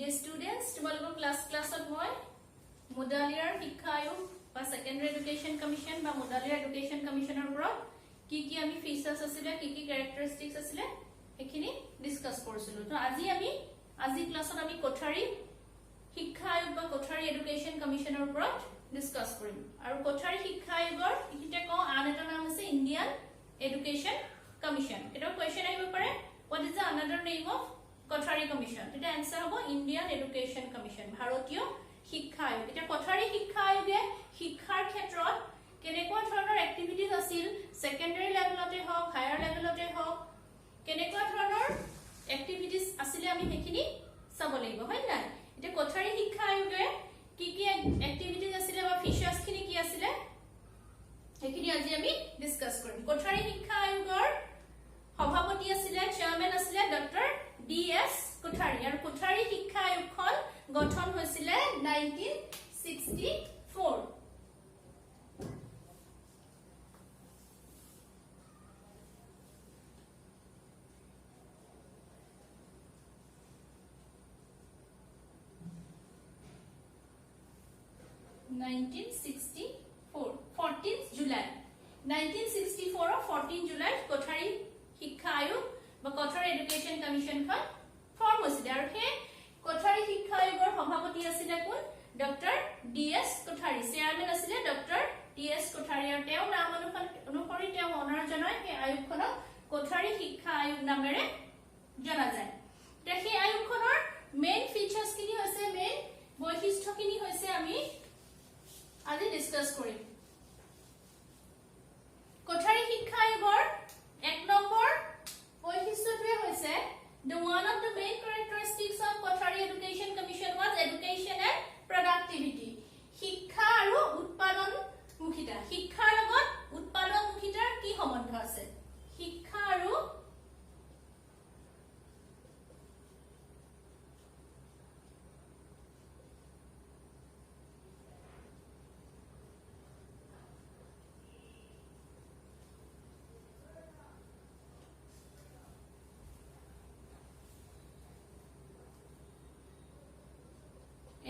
Dear students, tomorrow class of moi Modaliar Hikha Ayog ba Secondary Education Commission ba Modaliar Education Commissioner oporot ki ami features asile ki characteristics asile ekhini discuss korsilu to aji class ot ami Kothari Hikha Ayog ba Kothari Education Commissioner oporot discuss korim aru Kothari Hikha Ayogor ikite ko an eta naam ase Indian Education Commission eta question ahibo pare what is the another name of Kothari Commission এটা answer হ'ব Indian Education Commission ভাৰতীয় শিক্ষা আয়োগ এটা Kothari শিক্ষা আয়োগে শিক্ষাৰ ক্ষেত্ৰত কেনেকুৱা ধৰণৰ এক্টিভিটিজ আছিল সেকেন্ডাৰী লেভেলতে হওক হায়াৰ লেভেলতে হওক কেনেকুৱা ধৰণৰ এক্টিভিটিজ আছিল আমি হেখিনি চাব লাগিব হয় না এটা Kothari শিক্ষা আয়োগে কি এক্টিভিটিজ আছিল বা ফিচাৰ্স খিনি কি আছিল হেখিনি আজি আমি ডিসকাস কৰিম Kothari শিক্ষা আয়োগৰ সভাপতি আছিল চেয়াৰম্যান আছিল ডক্টৰ DS Kothari আৰু Kothari শিক্ষা আয়োগখন গঠন হৈছিল 1964 14th July 1964 or 14 July Kothari শিক্ষা আয়োগ বা Kothari Education Commission খন ফর্ম হৈছিল আৰু হে Kothari শিক্ষা আয়োগৰ সভাপতি আছিল কোন ডক্টৰ DS Kothari চেয়াৰম্যান আছিল ডক্টৰ DS Kothari আৰু তেওঁ নাম অনুসৰি তেওঁ অনাৰ জনায় হে আয়োগখনক Kothari শিক্ষা আয়োগ নামেৰে জনা যায় তে হে আয়োগখনৰ মেইন ফিচাৰ্স কিনি হৈছে মেইন বৈশিষ্ট্য কিনি হৈছে আমি আজি ডিসকাস কৰিম Kothari শিক্ষা আয়োগৰ এক নম্বৰ বৈশিষ্ট্যটোৱে হৈছে the one of the main characteristics of Kothari Education Commission was education and productivity শিক্ষা আৰু উৎপাদনমুখিতা শিক্ষাৰ লগত উৎপাদনমুখিতাৰ কি সম্বন্ধ আছে শিক্ষা আৰু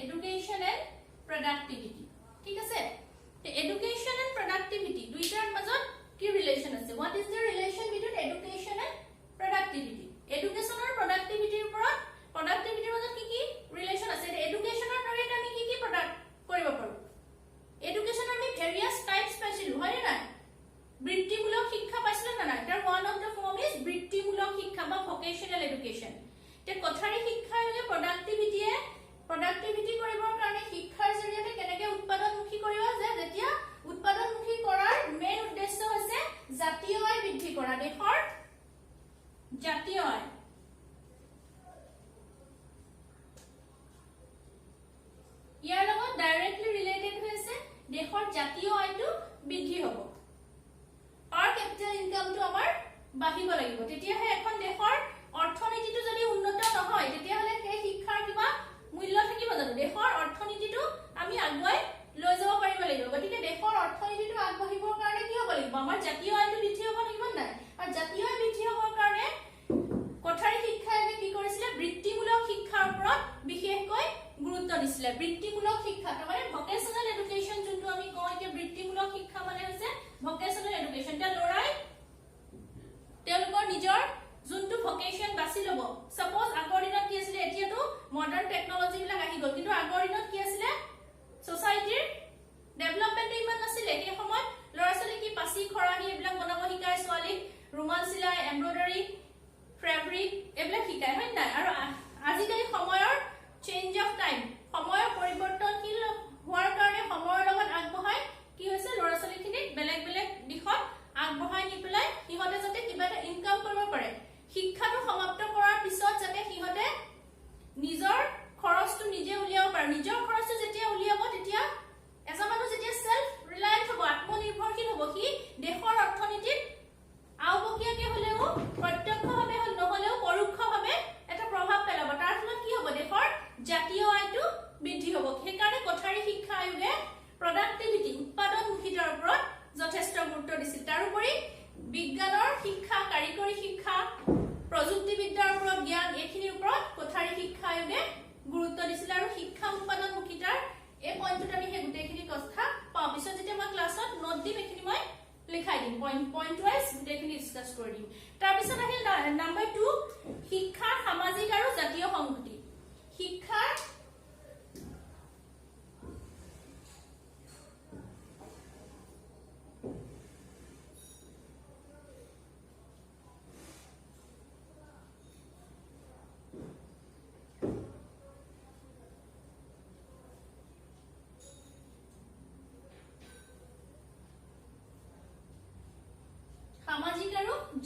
education and productivity ঠিক আছে তে education and productivity দুইটাৰ মাজত কি ৰিলেচন আছে what is the relation between education and productivity education আৰু productivity ৰ ওপৰত productivity ৰ মাজত কি ৰিলেচন আছে education ৰ জৰিয়তে আমি কি প্ৰডাক্ট কৰিব পাৰো education আমি various types পাইছিলো হয় না বৃত্তিমূলক শিক্ষা পাইছিলো না না তাৰ one of the form is বৃত্তিমূলক শিক্ষা বা vocational education তে Kothari শিক্ষা আৰু productivity কৰিবৰ কাৰণে শিক্ষাৰ জৰিয়তে কেনেকৈ উৎপাদনমুখী কৰিব যে যেতিয়া উৎপাদনমুখী কৰাৰ মেইন উদ্দেশ্য হৈছে জাতীয় আয় বৃদ্ধি কৰা দেশৰ জাতীয় আয় ইয়াৰ লগত ডাইৰেক্টলি ৰিলেটেড হৈছে দেশৰ জাতীয় আয়টো বৃদ্ধি হ'ব পাৰ ক্যাপিটাল ইনকামটো আমাৰ বাঢ়িব লাগিব তেতিয়াহে এখন দেশৰ অৰ্থনীতিটো যদি উন্নত নহয় তেতিয়াহলে সেই শিক্ষাৰ কিবা মূল্য থাকিব জানো দেশৰ অৰ্থনীতিটো আমি আগুৱাই লৈ যাব পাৰিব লাগিব গতিকে দেশৰ অৰ্থনীতিটো আগবাঢ়িবৰ কাৰণে কি হ'ব লাগিব আমাৰ জাতীয় আয়টো বৃদ্ধি হ'ব লাগিব নাই আৰু জাতীয় আয় বৃদ্ধি হ'বৰ কাৰণে Kothari শিক্ষা আয়োগে কি কৰিছিল বৃত্তিমূলক শিক্ষাৰ ওপৰত বিশেষকৈ গুৰুত্ব দিছিল বৃত্তিমূলক শিক্ষা মানে ভকেশনাল এডুকেশ্যন যোনটো আমি কওঁ যে বৃত্তিমূলক শিক্ষা মানে হৈছে ভকেশনাল এডুকেশ্যন তে লৰাই তেওঁলোকৰ নিজৰ যোনটো ভকেশন বাছি লব সপোজ আগৰ দিনত কি আছিল এতিয়াটো মডাৰ্ন টেকনলজি বিলাক আহি গল কিন্তু আগৰ দিনত কি আছিল সোসাইটিৰ ডেভেলপমেন্ট ইমান নাছিল এই সময়ত লৰাছলি কি পাছি খৰাহি এইবিলাক বনাব শিকায় ছোৱালী ৰুমাল চিলাই এমব্ৰয়ডাৰী ফেব্ৰিক এইবিলাক শিকায় হয় না আৰু আজিকালি সময়ৰ চেঞ্জ অফ টাইম সময়ৰ পৰিৱৰ্তন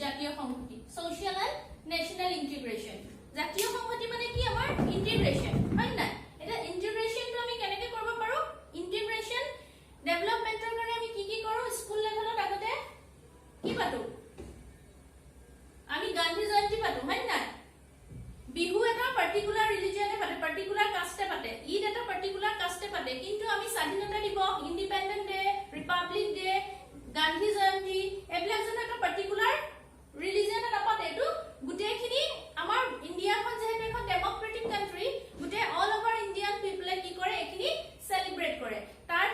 জাতীয় সংহতি social and national integration জাতীয় সংহতি মানে কি আমাৰ integration হয় না এটা integration তো আমি কেনেকৈ কৰিব পাৰো integration ডেভেলপমেন্টৰ কাৰণে আমি কি কৰো স্কুল লেভেলত আগতে কি পাতো আমি গান্ধী জয়ন্তী পাতো হয় না বিহু এটা পার্টিকুলার রিলিজিয়নে পাতে পার্টিকুলার কাস্টে পাতে ঈদ এটা পার্টিকুলার কাস্টে পাতে কিন্তু আমি স্বাধীনতা দিবস independent day republic day Gandhi Jayanti এবিলাক যেন এটা পার্টিকুলার রিলিজিয়ন এটা পাতে এটো গুটেখিনি আমাৰ ইন্ডিয়াখন যেহেতু এখন ডেমোক্ৰেটিক কান্ট্ৰি গুটে অল ওভাৰ ইন্ডিয়ান পিপলে কি কৰে এখিনি সেলিব্ৰেট কৰে তাৰ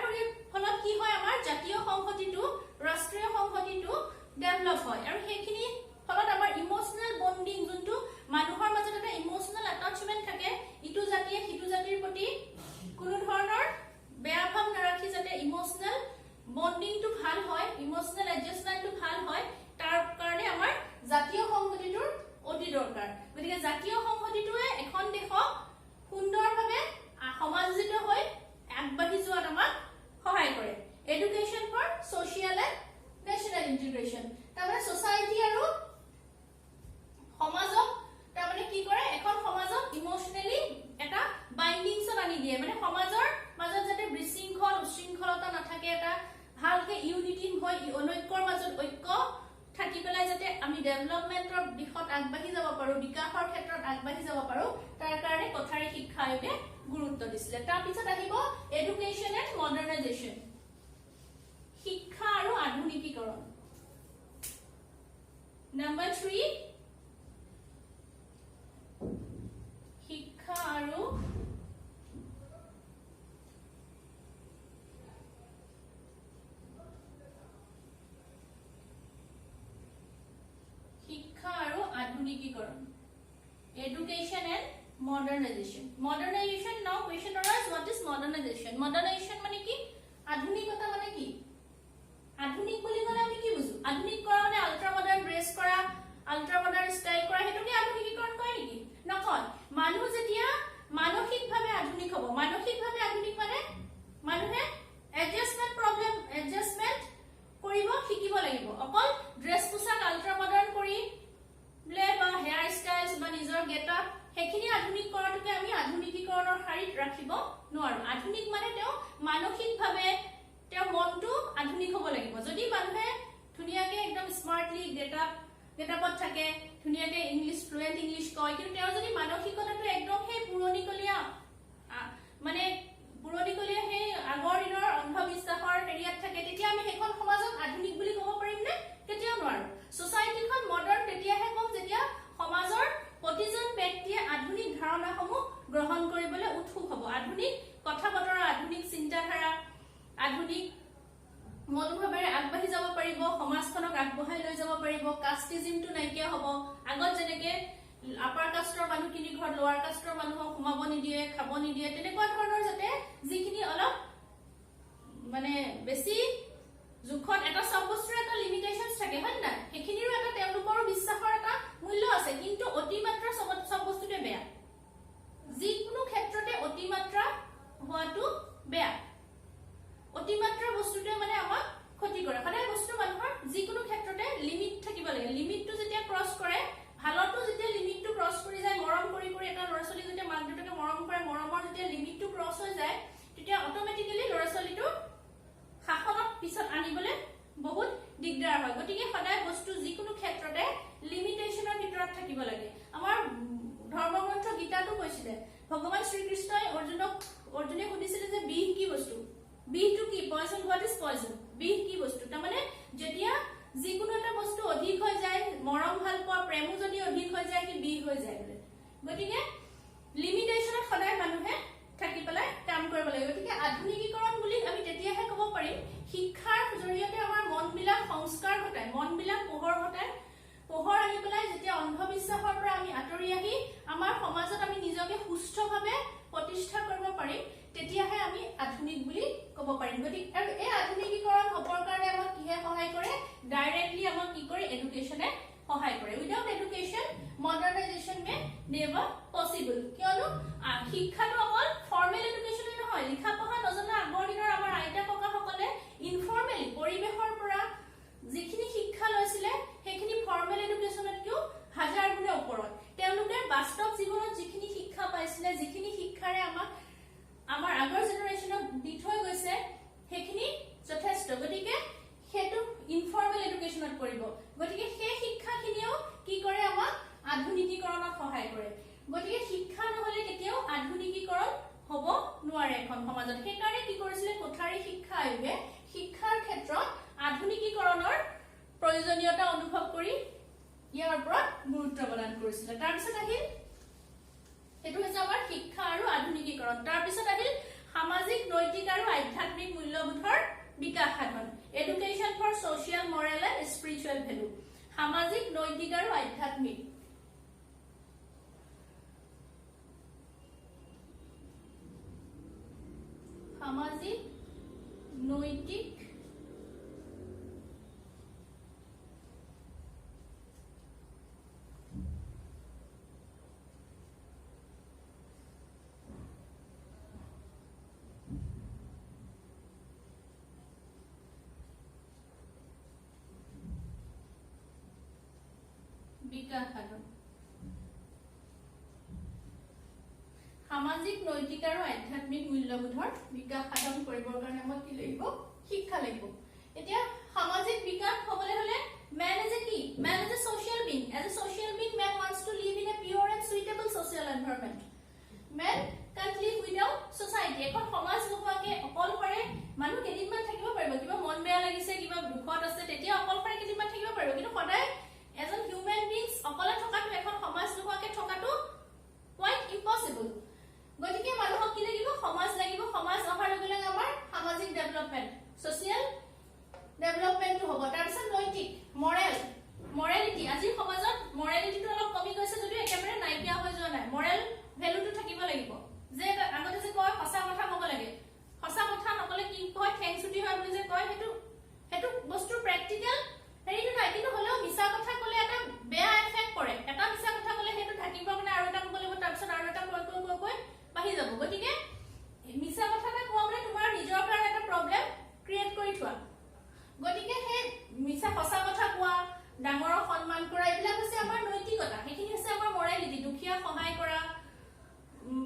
ফলত কি হয় আমাৰ জাতীয় সংহতিটো ৰাষ্ট্ৰীয় সংহতিটো ডেভেলপ হয় আৰু সেইখিনি ফলত আমাৰ ইমোশনাল বন্ডিং যোনটো মানুহৰ মাজত এটা ইমোশনাল অ্যাটাচমেন্ট থাকে ইটো জাতিয়ে হিটো জাতিৰ প্ৰতি কোনো ধৰণৰ বেয়া ভাৱ নাৰাখি যাতে ইমোশনাল বন্ডিংটো ভাল হয় ইমোশনাল এডজাস্টমেন্টটো ভাল হয় তাৰ কাৰণে আমাৰ জাতীয় সংহতিটোৰ অতি দৰকাৰ গতিকে জাতীয় সংহতিটোৱে এখন দেশক সুন্দৰভাৱে সমাজিত হৈ আগবাঢ়ি যোৱাত আমাক সহায় কৰে education for social and national integration তাৰমানে সোসাইটি আৰু সমাজক তাৰমানে কি কৰে এখন সমাজক ইমোশনালি এটা বাইন্ডিংছত আনি দিয়ে মানে সমাজৰ মাজত যাতে বিশৃংখল উশৃংখলতা নাথাকে এটা ভালকে ইউনিটি হৈ অনৈক্যৰ মাজত ঐক্য থাকি পেলাই যাতে আমি ডেভেলপমেন্টৰ দিশত আগবাঢ়ি যাব পাৰো বিকাশৰ ক্ষেত্ৰত আগবাঢ়ি যাব পাৰো তাৰ কাৰণে কথাৰে শিক্ষা আয়োগে গুৰুত্ব দিছিলে তাৰ পিছত আহিব এডুকেশ্যন এণ্ড মডাৰ্নাইজেশ্যন শিক্ষা আৰু আধুনিকীকৰণ নাম্বাৰ 3 শিক্ষা আৰু আধুনিকীকৰণ education and modernization now question arises what is modernization মানে কি আধুনিকতা মানে কি আধুনিক বুলি ক'লে আমি কি বুঝো আধুনিক কৰনে আল্ট্ৰা মডাৰ্ন ড্ৰেছ কৰা আল্ট্ৰা মডাৰ্ন ষ্টাইল কৰা হেতুকে আধুনিকীকৰণ কয় নেকি নকয় মানুহ যেতিয়া মানসিকভাৱে আধুনিক হ'ব মানসিকভাৱে আধুনিক মানে মানুহে এডজাস্টমেন্ট কৰিব শিকিব লাগিব অকল ড্ৰেছ পোছাক আল্ট্ৰা মডাৰ্ন কৰি ব্লে বা হেয়াৰ ষ্টাইলছ বা নিজৰ গেটআপ হেখিনি আধুনিক কৰাটোকে আমি আধুনিকীকৰণৰ শাৰীত ৰাখিব নোৱাৰো আধুনিক মানে তেওঁ মানসিকভাৱে তেওঁ মনটো আধুনিক হ'ব লাগিব যদি মানুহে ধুনিয়াকে একদম স্মাৰ্টলি গেটআপত থাকে ধুনিয়াকে ইংলিশ ফ্লুয়েন্ট ইংলিশ কয় কিন্তু তেওঁ যদি মানসিকতাটো একদম সেই পুৰণিকলীয়া সেই আগৰ দিনৰ অন্ধবিশ্বাসৰ হেৰিয়াত থাকে তেতিয়া আমি সেইখন সমাজত আধুনিক বুলি ক'ব পাৰিম নে কেতিয়াও নোৱাৰো সোসাইটিখন মডাৰ্ন তেতিয়াহে কম যেতিয়া সমাজৰ প্ৰতিজন ব্যক্তিয়ে আধুনিক ধাৰণাসমূহ গ্ৰহণ কৰিবলৈ উৎসুক হ'ব আধুনিক কথা বতৰা আধুনিক চিন্তাধাৰা আধুনিক মনোভাৱেৰে আগবাঢ়ি যাব পাৰিব সমাজখনক আগবঢ়াই লৈ যাব পাৰিব কাষ্টিজমটো নাইকিয়া হ'ব আগত যেনেকে আপাৰ কাষ্টৰ মানুহখিনি ঘৰত লোৱাৰ কাষ্টৰ মানুহক সোমাব নিদিয়ে খাব নিদিয়ে তেনেকুৱা ধৰণৰ যাতে যিখিনি অলপ মানে বেছি জুখত এটা সব বস্তুৰ এটা লিমিটেশনস থাকে হয় না হেখিনিৰো এটা তেওঁলোকৰ বিশ্বাসৰ এটা মূল্য আছে কিন্তু অতিমাত্ৰা সব বস্তুতে বেয়া যিকোনো ক্ষেত্ৰতে অতিমাত্ৰা হোৱাটো বেয়া অতিমাত্ৰা বস্তুতে মানে আমাক ক্ষতি কৰে সদায় বস্তু মানুহৰ যিকোনো ক্ষেত্ৰতে লিমিট থাকিব লাগে লিমিটটো যেতিয়া ক্ৰস কৰে ভালটো যেতিয়া লিমিটটো ক্ৰস কৰি যায় মৰম কৰি এটা ল'ৰা-ছোৱালী যেতিয়া মাক দেউতাকে মৰম কৰে মৰমৰ যেতিয়া লিমিটটো ক্ৰস হৈ যায় তেতিয়া অটোমেটিক্যালি ল'ৰা-ছোৱালীটো শাসনত পিছত আনিবলৈ বহুত দিগদাৰ হয় গতিকে সদায় বস্তু যিকোনো ক্ষেত্ৰতে লিমিটেশনৰ ভিতৰত থাকিব লাগে আমাৰ ধৰ্মগ্ৰন্থ গীতাটো কৈছিলে ভগৱান শ্ৰীকৃষ্ণই অৰ্জুনে সুধিছিলে যে বিষ কি বস্তু বিহটো কি পয়জন হোৱাট ইজ পয়জন বিহ কি বস্তু তাৰমানে যেতিয়া যিকোনো এটা বস্তু অধিক হৈ যায় মৰম ভাল পোৱা প্ৰেমো যদি অধিক হৈ যায় কি বিহ হৈ যায় গতিকে লিমিটেশনত সদায় মানুহে থাকি পেলাই কাম কৰিব লাগে গতিকে আধুনিকীকৰণ বুলি আমি তেতিয়াহে ক'ব পাৰিম শিক্ষাৰ জৰিয়তে আমাৰ মনবিলাক সংস্কাৰ ঘটায় মনবিলাক পোহৰ আনি পেলাই যেতিয়া অন্ধবিশ্বাসৰ পৰা আমি আঁতৰি আহি আমাৰ সমাজত আমি নিজকে সুস্থভাৱে প্ৰতিষ্ঠা কৰিব পাৰিম তেতিয়াহে আমি আধুনিক বুলি ক'ব পাৰিম গতিকে আৰু এই আধুনিকীকৰণ হ'বৰ কাৰণে আমাক কিহে সহায় কৰে ডাইৰেক্টলি আমাক কি কৰে এডুকেশ্যনে সহায় কৰে উইদাউট এডুকেশ্যন মডাৰ্নাইজেশ্যন মে নেভাৰ পসিবল কিয়নো শিক্ষাটো অকল ফৰ্মেল এডুকেশ্যনে নহয় লিখা পঢ়া নজনা আগৰ দিনৰ আমাৰ আইতা ককাসকলে ইনফৰ্মেলি পৰিৱেশৰ পৰা যিখিনি শিক্ষা লৈছিলে সেইখিনি ফৰ্মেল এখন সমাজত সেইকাৰণে কি কৰিছিলে কোঠাৰী শিক্ষা আয়োগে শিক্ষাৰ ক্ষেত্ৰত আধুনিকীকৰণৰ প্ৰয়োজনীয়তা অনুভৱ কৰি ইয়াৰ ওপৰত গুৰুত্ব প্ৰদান কৰিছিলে তাৰ পিছত আহিল এটো হৈছে আমাৰ শিক্ষা আৰু আধুনিকীকৰণ তাৰ পিছত আহিল সামাজিক নৈতিক আৰু আধ্যাত্মিক মূল্যবোধৰ বিকাশ সাধন education for social moral and spiritual value সামাজিক নৈতিক আৰু আধ্যাত্মিক সামাজিক নৈতিক বিকাশ সাধন সামাজিক নৈতিক আৰু আধ্যাত্মিক মূল্যবোধৰ বিকাশ সাধন কৰিবৰ কাৰণে আমাক কি লাগিব শিক্ষা লাগিব এতিয়া সামাজিক বিকাশ হ'বলৈ হলে man is a key man is a social being as a social being man wants to live in a pure and suitable social environment man can't live without society এখন সমাজ নোহোৱাকে অকলশৰে মানুহ কেদিনমান থাকিব পাৰিব কিবা মন বেয়া লাগিছে কিবা দুখত আছে তেতিয়া অকলশৰে কেদিনমান থাকিব পাৰিব কিন্তু সদায় এজন হিউম্যান বিংস অকলে থকাটো এখন সমাজ নোহোৱাকে থকাটো quite impossible গতিকে মানুহক কি লাগিব সমাজ অহাৰ লগে লগে আমাৰ সামাজিক ডেভেলপমেন্ট সোশিয়াল ডেভেলপমেন্ট হ'ব তাৰ পিছত নৈতিক মৰেলিটি আজি সমাজত মৰেলিটিটো অলপ কমি গৈছে যদিও একেবাৰে নাইকিয়া হৈ যোৱা নাই মৰেল ভ্যালুটো থাকিব লাগিব যে আগতে যে কয় সঁচা কথা ক'ব লাগে সঁচা কথা নকলে কি কয় ঠেংচুটি হয় বুলি যে কয় হেতু বস্তু প্ৰ্যাকটিক্যাল হেৰিটো নাই কিন্তু হলেও মিছা কথা ক'লে এটা বেয়া এফেক্ট কৰে এটা মিছা কথা ক'লে হেতু ঢাকিব কাৰণে আৰু এটা ক'ব লাগিব তাৰ পিছত আৰু এটা কৈ বাঢ়ি যাব গতিকে মিছা কথা এটা কোৱা মানে তোমাৰ নিজৰ কাৰণে এটা প্ৰবলেম ক্ৰিয়েট কৰি থোৱা গতিকে হে মিছা সঁচা কথা কোৱা ডাঙৰৰ সন্মান কৰা এইবিলাক হৈছে আমাৰ নৈতিকতা সেইখিনি হৈছে আমাৰ মৰেলিটি দুখীয়া সহায় কৰা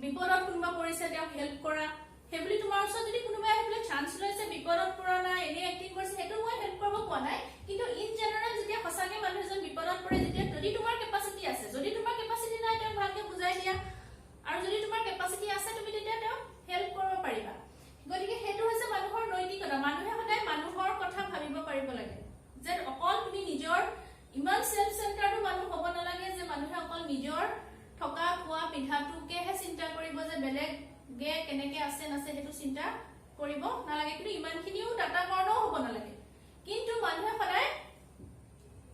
বিপদত কোনোবা পৰিছে তেওঁক হেল্প কৰা হেবলি তোমাৰ ওচৰত যদি কোনোবা আহিলে চান্স লৈছে বিপদত পৰা নাই এনে এক্টিং কৰিছে হেতু মই হেল্প কৰিব কোৱা নাই কিন্তু ইন জেনাৰেল যেতিয়া সঁচাকে মানুহ এজন বিপদত পৰে যেতিয়া যদি তোমাৰ কেপাসিটি আছে যদি তোমাৰ কেপাসিটি নাই তেওঁ ভালকে বুজাই দিয়া আৰু যদি তোমাৰ কেপাসিটি আছে তুমি তেতিয়া তেওঁ হেল্প কৰিব পাৰিবা গতিকে হেতু হৈছে মানুহৰ নৈতিকতা মানুহে সদায় মানুহৰ কথা ভাবিব পাৰিব লাগে যে অকল তুমি নিজৰ ইমান সেলফ সেন্টাৰড মানুহ হ'ব নালাগে যে মানুহে অকল নিজৰ থকা খোৱা পিন্ধাটোকেহে চিন্তা কৰিব যে বেলেগ গে কেনেকে আছে নাছে হেতু চিন্তা কৰিব নালাগে কিন্তু ইমানখিনিও ডাটা কাৰণেও হ'ব নালাগে কিন্তু মানুহে সদায়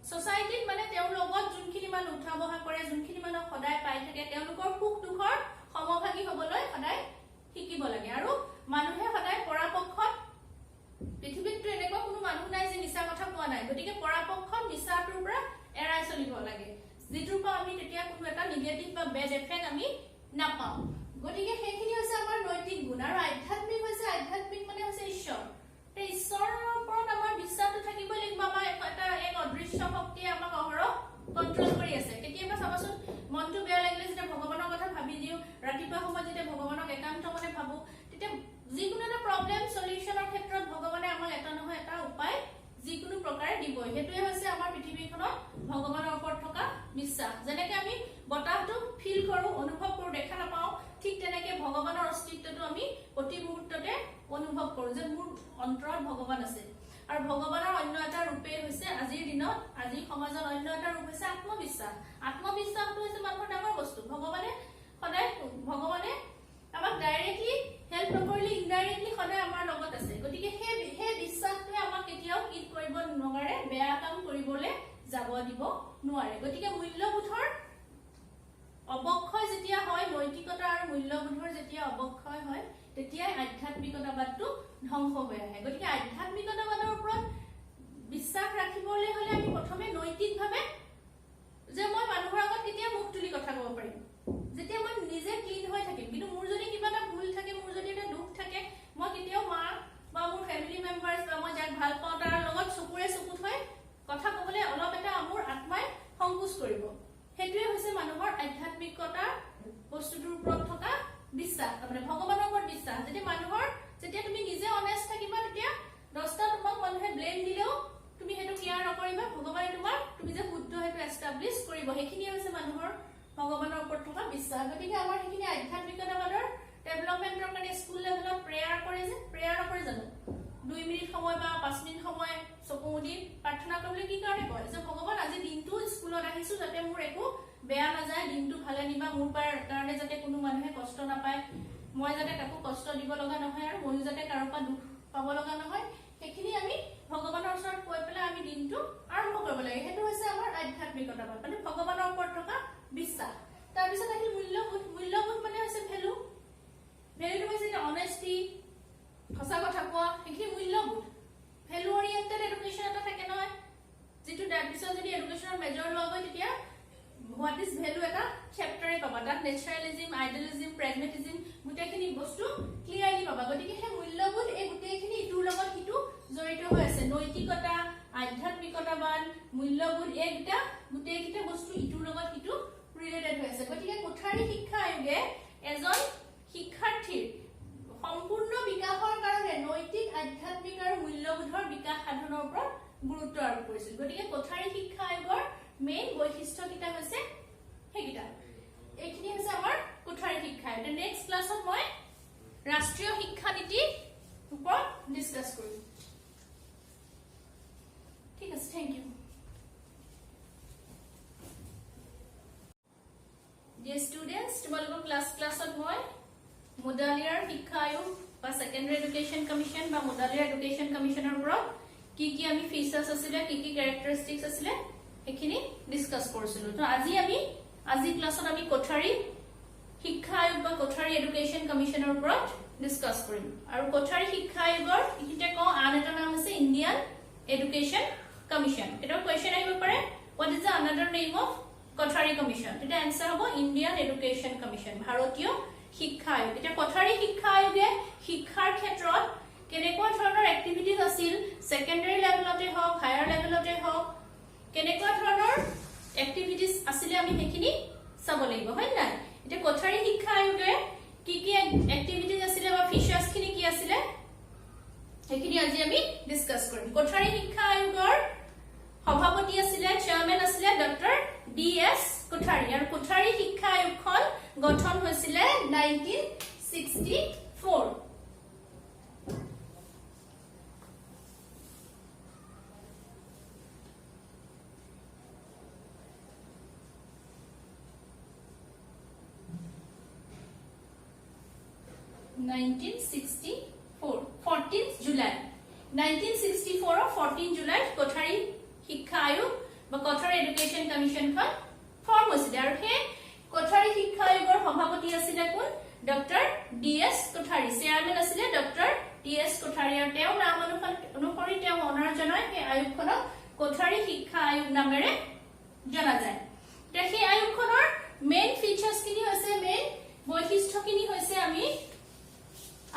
সোসাইটিত মানে তেওঁৰ লগত যোনখিনি মানুহ উঠা বহা কৰে যোনখিনি মানুহ সদায় পাই থাকে তেওঁলোকৰ সুখ দুখৰ সমভাগী হ'বলৈ সদায় শিকিব লাগে আৰু মানুহে সদায় পৰাপক্ষত পৃথিৱীত এনেকুৱা কোনো মানুহ নাই যে মিছা কথা কোৱা নাই গতিকে পৰাপক্ষত মিছাটোৰ পৰা এৰাই চলিব লাগে যিটোৰ পৰা আমি তেতিয়া কোনো এটা নিগেটিভ বা বেড এফেক্ট আমি নাপাওঁ গতিকে সেইখিনি হৈছে আমাৰ নৈতিক গুণ আৰু আধ্যাত্মিক মানে হৈছে ঈশ্বৰ এই ঈশ্বৰৰ ওপৰত আমাৰ বিশ্বাসটো থাকিব লাগিব আমাৰ এটা এক অদৃশ্য শক্তিয়ে আমাক অহৰহ কন্ট্ৰোল কৰি আছে কেতিয়াবা চাবাচোন মনটো বেয়া লাগিলে যেতিয়া ভগৱানৰ কথা ভাবি দিও ৰাতিপুৱা সময়ত যেতিয়া ভগৱানক একান্ত মনে ভাবো তেতিয়া যিকোনো এটা প্ৰবলেম সলিউশনৰ ক্ষেত্ৰত ভগৱানে আমাক এটা নহয় এটা উপায় যিকোনো প্ৰকাৰে দিবই হেতুৱে হৈছে আমাৰ পৃথিৱীখনত ভগৱানৰ ওপৰত থকা বিশ্বাস যেনেকৈ আমি বতাহটো ফিল কৰো অনুভৱ কৰো দেখা নাপাও ঠিক তেনেকৈ ভগৱানৰ অস্তিত্বটো আমি প্ৰতি মুহূৰ্ততে অনুভৱ কৰো যে মোৰ অন্তৰত ভগৱান আছে আৰু ভগৱানৰ অন্য এটা ৰূপে হৈছে আজিৰ দিনত আজি সমাজৰ অন্য এটা ৰূপ হৈছে আত্মবিশ্বাসটো হৈছে মানুহৰ ডাঙৰ বস্তু ভগৱানে আমাক ডাইৰেক্টলি হেল্প নকৰিলে ইনডাইৰেক্টলি সদায় আমাৰ লগত আছে গতিকে সেই বিশ্বাসটোৱে আমাক কেতিয়াও কি কৰিব নোৱাৰে বেয়া কাম কৰিবলৈ যাব দিব নোৱাৰে গতিকে মূল্যবোধৰ অবক্ষয় যেতিয়া হয় নৈতিকতা আৰু মূল্যবোধৰ যেতিয়া অবক্ষয় হয় তেতিয়া আধ্যাত্মিকতাবাদটো ধ্বংস হৈ আহে গতিকে আধ্যাত্মিকতাবাদৰ ওপৰত বিশ্বাস ৰাখিবলৈ হলে আমি প্ৰথমে নৈতিকভাৱে যে মই মানুহৰ আগত কেতিয়া মুখ তুলি কথা ক'ব পাৰিম যেতিয়া মই নিজে ক্লিন হৈ থাকিম কিন্তু মোৰ যদি কিবা এটা ভুল থাকে মোৰ যদি এটা দুখ থাকে মই কেতিয়াও মা বা মোৰ ফ্যামিলি মেম্বাৰ্স বা মই যাক ভাল পাওঁ তাৰ লগত চকুৰে চকুত হৈ কথা ক'বলৈ অলপ এটা মোৰ আত্মাই সংকোচ কৰিব হেতুৱে হৈছে মানুহৰ আধ্যাত্মিকতা বস্তুটোৰ ওপৰত থকা বিশ্বাস মানে ভগৱানৰ ওপৰত বিশ্বাস যেতিয়া তুমি নিজে অনেষ্ট থাকিবা তেতিয়া 10টা তোমাক মানুহে ব্লেম দিলেও তুমি হেতু কেয়াৰ নকৰিবা ভগৱানে তুমি যে শুদ্ধ হেতু এস্টাব্লিশ কৰিব সেইখিনি হৈছে মানুহৰ ভগৱানৰ ওপৰত থকা বিশ্বাস গতিকে আমাৰ সেইখিনি আধ্যাত্মিকতাবাদৰ ডেভেলপমেন্টৰ কাৰণে স্কুল লেভেলত মোৰ কাৰণে যাতে কোনো মানুহে কষ্ট নাপায়, মই যাতে কাকো কষ্ট দিব লগা নহয় আৰু ময়ো যাতে কাৰো পৰা দুখ পাব লগা নহয়, সেইখিনি আমি ভগৱানৰ ওচৰত কৈ পেলাই আমি দিনটো আৰম্ভ কৰিব লাগে। সেইটো হৈছে আমাৰ আধ্যাত্মিকতাবাদ, মানে ভগৱানৰ ওপৰত থকা বিশ্বাস। তাৰপিছত আহিল মূল্যবোধ। মূল্যবোধ মানে হৈছে ভেলু। ভেলুটো হৈছে অনেষ্টি, সঁচা কথা কোৱা, সেইখিনি মূল্যবোধ। ভেলু অৰিয়েণ্টেড এডুকেশ্যন এটা থাকে নহয়, যিটো তাৰপিছত যদি এডুকেশ্যনৰ মেজৰ লোৱা হয় তেতিয়া হোৱাট ইজ ভেলু এটা চেপ্টাৰে পাবা। তাত নেচাৰেলিজিম, আইডিয়েলিজিম, প্ৰেগমেটিজিম গোটেইখিনি বস্তু ক্লিয়াৰলি পাবা। গতিকে সেই মূল্যবোধ এই গোটেইখিনি ইটোৰ লগত সিটো জড়িত হৈ আছে। নৈতিকতা, আধ্যাত্মিকতাবাদ, মূল্যবোধ এই গোটেইকেইটা বস্তু ইটোৰ লগত সিটো ৰিলেটেড হৈ আছে। গতিকে কোঠাৰী শিক্ষা আয়োগে এজন শিক্ষাৰ্থীৰ সম্পূৰ্ণ বিকাশৰ কাৰণে নৈতিক, আধ্যাত্মিক আৰু মূল্যবোধৰ বিকাশ সাধনৰ ওপৰত গুৰুত্ব আৰোপ কৰিছিল। গতিকে কোঠাৰী শিক্ষা আয়োগৰ মেইন বৈশিষ্ট্য কেইটা হৈছে সেইকেইটা। এইখিনি হৈছে আমাৰ কোঠাৰী শিক্ষা আয়োগ। নেক্সট ক্লাছত মই ৰাষ্ট্ৰীয় শিক্ষা নীতিৰ ওপৰত ডিছকাছ কৰিম। ঠিক আছে, থেংক ইউ। ডিয়াৰ ষ্টুডেণ্টছ, তোমালোকৰ ক্লাছত মই মুডালিয়াৰ শিক্ষা আয়োগ বা ছেকেণ্ডাৰী এডুকেশ্যন কমিশ্যন বা মুডালিয়াৰ এডুকেশ্যন কমিশ্যনৰ ওপৰত কি কি আমি ফিচাৰ্ছ আছিলে, কি কি কেৰেক্টাৰিষ্টিক্স আছিলে সেইখিনি ডিছকাছ কৰিছিলো। তো আজি ক্লাছত আমি কোঠাৰী শিক্ষা আয়োগ বা কোঠাৰী এডুকেশ্যন কমিশ্যনৰ ওপৰত ডিছকাছ কৰিম। আৰু কোঠাৰী শিক্ষা আয়োগৰ এইখিনিতে কওঁ আন এটা নাম আছে ইণ্ডিয়ান এডুকেশ্যন কমিশ্যন। এটা কুৱেশ্যন আহিব পাৰে, what is the another name of Kothari commission? তেতিয়া এনচাৰ হ'ব ইণ্ডিয়ান এডুকেশ্যন কমিশ্যন, ভাৰতীয় শিক্ষা আয়োগ। এতিয়া কোঠাৰী শিক্ষা আয়োগে শিক্ষাৰ ক্ষেত্ৰত কেনেকুৱা ধৰণৰ এক্টিভিটিজ আছিল, ছেকেণ্ডাৰী লেভেলতে হওক, হায়াৰ লেভেলতে হওক, কেনেকুৱা ধৰণৰ এক্টিভিটিজ আছিলে আমি সেইখিনি চাব লাগিব, হয় নাই? এতিয়া কোঠাৰী শিক্ষা আয়োগে কি কি এক্টিভিটিজ আছিলে বা ফিচাৰ্ছ খিনি কি আছিলে সেইখিনি আজি আমি ডিছকাছ কৰিম। কোঠাৰী শিক্ষা আয়োগৰ সভাপতি আছিলে, চেয়াৰমেন আছিলে ডক্টৰ D.S. কোঠাৰী। আৰু কোঠাৰী শিক্ষা আয়োগখন গঠন হৈছিলে 1964। জুলাই 1964 14 জুলাইত কোঠাৰী শিক্ষা আয়োগ বা কোঠাৰী এডুকেশ্যন কমিশ্যনখন ফৰ্ম হৈছিলে। আৰু সেই কোঠাৰী শিক্ষা আয়োগৰ সভাপতি আছিলে কোন? Doctor D.S. কোঠাৰী। চেয়াৰমেন আছিলে ডক্টৰ D.S. কোঠাৰী। আৰু তেওঁৰ নাম অনুসৰি তেওঁ অনাৰ জনাই সেই আয়োগখনক কোঠাৰী শিক্ষা আয়োগ নামেৰে জনা যায়। এতিয়া সেই আয়োগখনৰ মেইন ফিচাৰ্ছ খিনি হৈছে, মেইন বৈশিষ্ট্যখিনি হৈছে আমি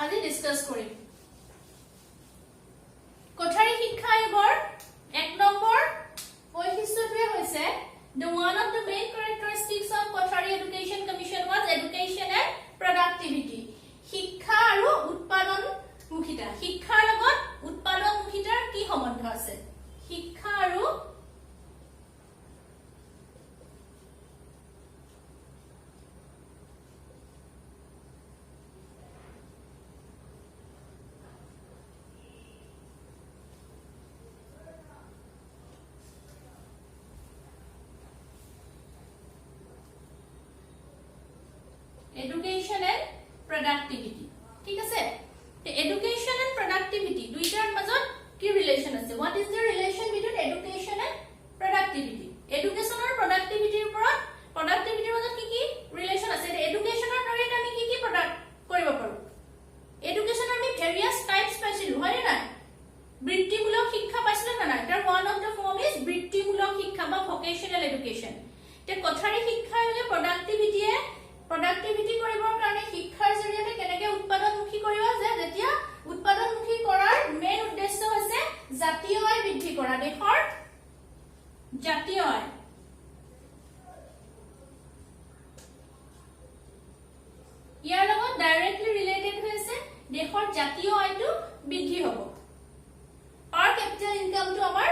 আজি ডিছকাছ কৰিম। কোঠাৰী শিক্ষা আয়োগৰ 1 নম্বৰ বৈশিষ্ট্যটোৱে হৈছে one of the main characteristics of Kothari Education Commission was education and productivity. শিক্ষা আৰু উৎপাদনমুখিতা। শিক্ষাৰ লগত উৎপাদনমুখিতাৰ কি সম্বন্ধ আছে? শিক্ষা আৰু এডুকেশ্যন এণ্ড প্ৰডাক্টিভিটি। ঠিক আছে, এডুকেশ্যন এণ্ড প্ৰডাক্টিভিটি দুইটাৰ মাজত কি ৰিলেশ্যন আছে? What is the relation between education and productivity? Education আৰু প্ৰডাক্টিভিটিৰ ওপৰত প্ৰডাক্টিভিটিৰ মাজত কি কি ৰিলেশ্যন আছে? এডুকেশ্যনৰ জৰিয়তে আমি কি কি প্ৰডাক্ট কৰিব পাৰো? এডুকেশ্যন আমি ভেৰিয়াছ টাইপছ পাইছিলো, হয় নাই? বৃত্তিমূলক শিক্ষা পাইছিলো না নাই? তাৰ one of the form is বৃত্তিমূলক শিক্ষা বা ভকেশ্যনেল এডুকেশ্যন। এতিয়া কোঠাৰী শিক্ষা আয়োগে প্ৰডাক্টিভিটি কৰিবৰ কাৰণে শিক্ষাৰ জৰিয়তে কেনেকৈ উৎপাদনমুখী কৰিব যায়, যেতিয়া উৎপাদনমুখী কৰাৰ মেইন উদ্দেশ্য হৈছে জাতীয় আয় বৃদ্ধি কৰা, দেশৰ জাতীয় আয়। ইয়াৰ লগত ডাইৰেক্টলি ৰিলেটেড হৈছে দেশৰ জাতীয় আয়টো বৃদ্ধি হ'ব, পাৰ কেপিটেল ইনকামটো আমাৰ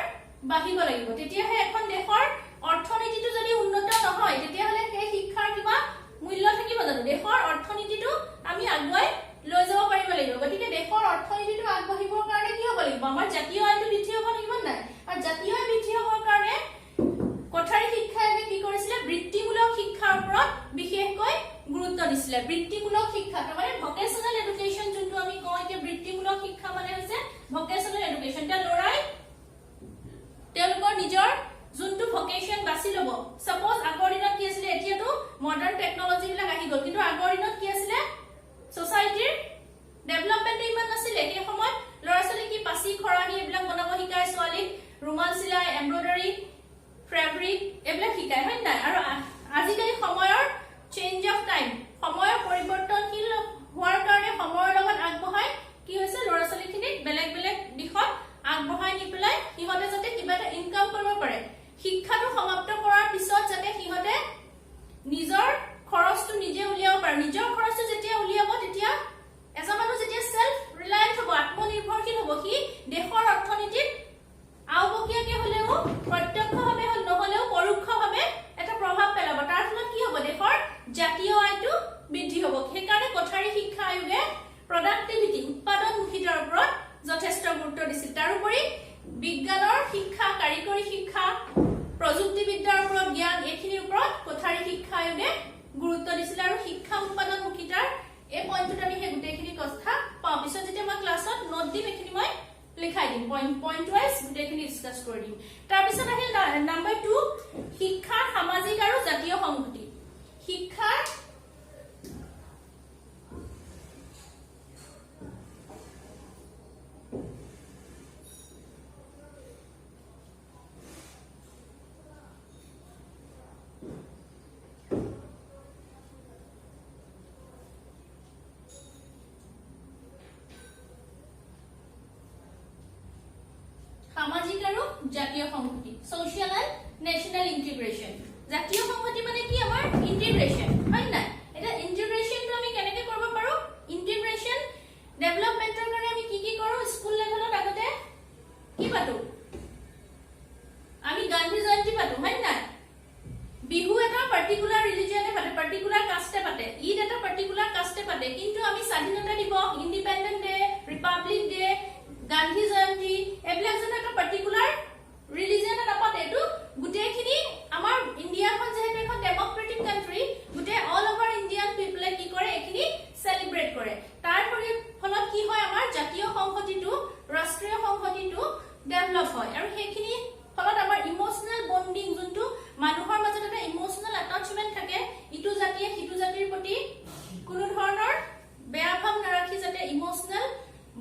বাঢ়িব লাগিব। তেতিয়াহে এখন দেশৰ অৰ্থনীতিটো যদি উন্নত নহয় তেতিয়াহ'লে সেই শিক্ষাৰ কিবা মূল্য থাকিব জানো? দেশৰ অৰ্থনীতিটো আমি আগুৱাই লৈ যাব পাৰিব লাগিব। গতিকে দেশৰ অৰ্থনীতিটো আগবাঢ়িবৰ কাৰণে কি হ'ব লাগিব? আমাৰ জাতীয় আয়টো বৃদ্ধি হ'ব লাগিব নাই? আৰু জাতীয় আয় বৃদ্ধি হ'বৰ কাৰণে কোঠাৰী শিক্ষা আয়োগে কি কৰিছিলে? বৃত্তিমূলক শিক্ষাৰ ওপৰত বিশেষকৈ দিছিলে বৃত্তিমূলক শিক্ষা মানে ভকেশনাল এডুকেশন যোনটো আমি কওঁ এতিয়া বৃত্তিমূলক শিক্ষা মানে হৈছে ভকেশনাল এডুকেশন তে লৰাই তেওঁলোকৰ নিজৰ যোনটো ভকেশন বাছি লব সপোজ আগৰ দিনত কি আছিল এতিয়াতো মডাৰ্ন টেকনলজি বিলাক আহি গল কিন্তু আগৰ দিনত কি আছিল সোসাইটিৰ ডেভেলপমেন্ট ইমান নাছিল এই সময়ত লৰাছলি কি পাছি খৰাহি এইবিলাক বনাব শিকায় ছোৱালীক ৰুমাল চিলাই এমব্ৰয়ডাৰী ফেব্ৰিক এইবিলাক শিকায় হয় নাই আৰু আজিকালি সময়ৰ চেঞ্জ অফ টাইম সময়ৰ পৰিৱৰ্তনশীল হোৱাৰ কাৰণে সময়ৰ লগত আগবঢ়াই কি হৈছে লৰাছলিখিনি বেলেগ বেলেগ দিশত আগবঢ়াই নি পেলাই সিহঁতে যাতে কিবা এটা ইনকাম কৰিব পাৰে শিক্ষাটো সমাপ্ত কৰাৰ পিছত যাতে সিহঁতে নিজৰ খৰচটো নিজে উলিয়াব পাৰে নিজৰ খৰচটো যেতিয়া উলিয়াব তেতিয়া এজন মানুহ যেতিয়া সেলফ ৰিলায়েন্ট হ'ব আত্মনিৰ্ভৰশীল হ'ব সি দেশৰ অৰ্থনীতিত আওবকীয়াকে হলেও প্ৰত্যক্ষভাৱে নহলেও পৰোক্ষভাৱে এটা প্ৰভাৱ পেলাব তাৰ ফলত কি হ'ব দেশৰ জাতীয় আয়টো বৃদ্ধি হ'ব সেইকাৰণে কোঠাৰী শিক্ষা আয়োগে প্ৰডাক্টিভিটি উৎপাদনমুখিতাৰ ওপৰত যথেষ্ট গুৰুত্ব দিছিল তাৰোপৰি বিজ্ঞানৰ শিক্ষা কাৰিকৰী শিক্ষা প্ৰযুক্তিবিদ্যাৰ ওপৰত জ্ঞান এইখিনিৰ ওপৰত কোঠাৰী শিক্ষা আয়োগে গুৰুত্ব দিছিল আৰু শিক্ষা উৎপাদনমুখিতাৰ এই পইণ্টত আমি সেই গোটেইখিনি কথা পাওঁ পিছত যেতিয়া মই ক্লাছত নোট দিম এইখিনি মই লিখাই দিম পইণ্ট ওয়াইজ গোটেইখিনি ডিসকাস কৰি দিম তাৰপিছত আহিল নাম্বাৰ 2 শিক্ষাৰ সামাজিক আৰু জাতীয় সংহতি শিক্ষাৰ সামাজিক আৰু জাতীয় সংহতি সোশ্যাল এন্ড ন্যাশনাল ইন্টিগ্ৰেশন জাতীয় সংহতি মানে কি আমাৰ ইন্টিগ্ৰেশন হয় না এটা ইন্টিগ্ৰেশনটো আমি কেনেকৈ কৰিব পাৰো ইন্টিগ্ৰেশন ডেভেলপমেন্টৰ কাৰণে আমি কি কৰো স্কুল লেভেলত আগতে কি পাতো আমি গান্ধী জয়ন্তী পাতো হয় না বিহু এটা পার্টিকুলার রিলিজিয়নে পাতে পার্টিকুলার কাস্টে পাতে ঈদ এটা পার্টিকুলার কাস্টে পাতে কিন্তু আমি স্বাধীনতা দিবস independent day republic day Gandhi Jayanti এইবিলাক যেন এটা পার্টিকুলার রিলিজিয়ন এটা পাতে এটো গুটেখিনি আমাৰ ইন্ডিয়াখন যেহেতু এখন ডেমক্ৰেটিক কান্ট্ৰি গুটে অল ওভাৰ ইন্ডিয়ান পিপলে কি কৰে এখিনি সেলিব্ৰেট কৰে তাৰ ফলত কি হয় আমাৰ জাতীয় সংহতিটো ৰাষ্ট্ৰীয় সংহতিটো ডেভেলপ হয় আৰু সেইখিনি ফলত আমাৰ ইমোশনাল বন্ডিং যোনটো মানুহৰ মাজত এটা ইমোশনাল অ্যাটাচমেন্ট থাকে ইটো জাতিয়ে হিটো জাতিৰ প্ৰতি কোনো ধৰণৰ বেয়া ভাৱ নাৰাখি যাতে ইমোশনাল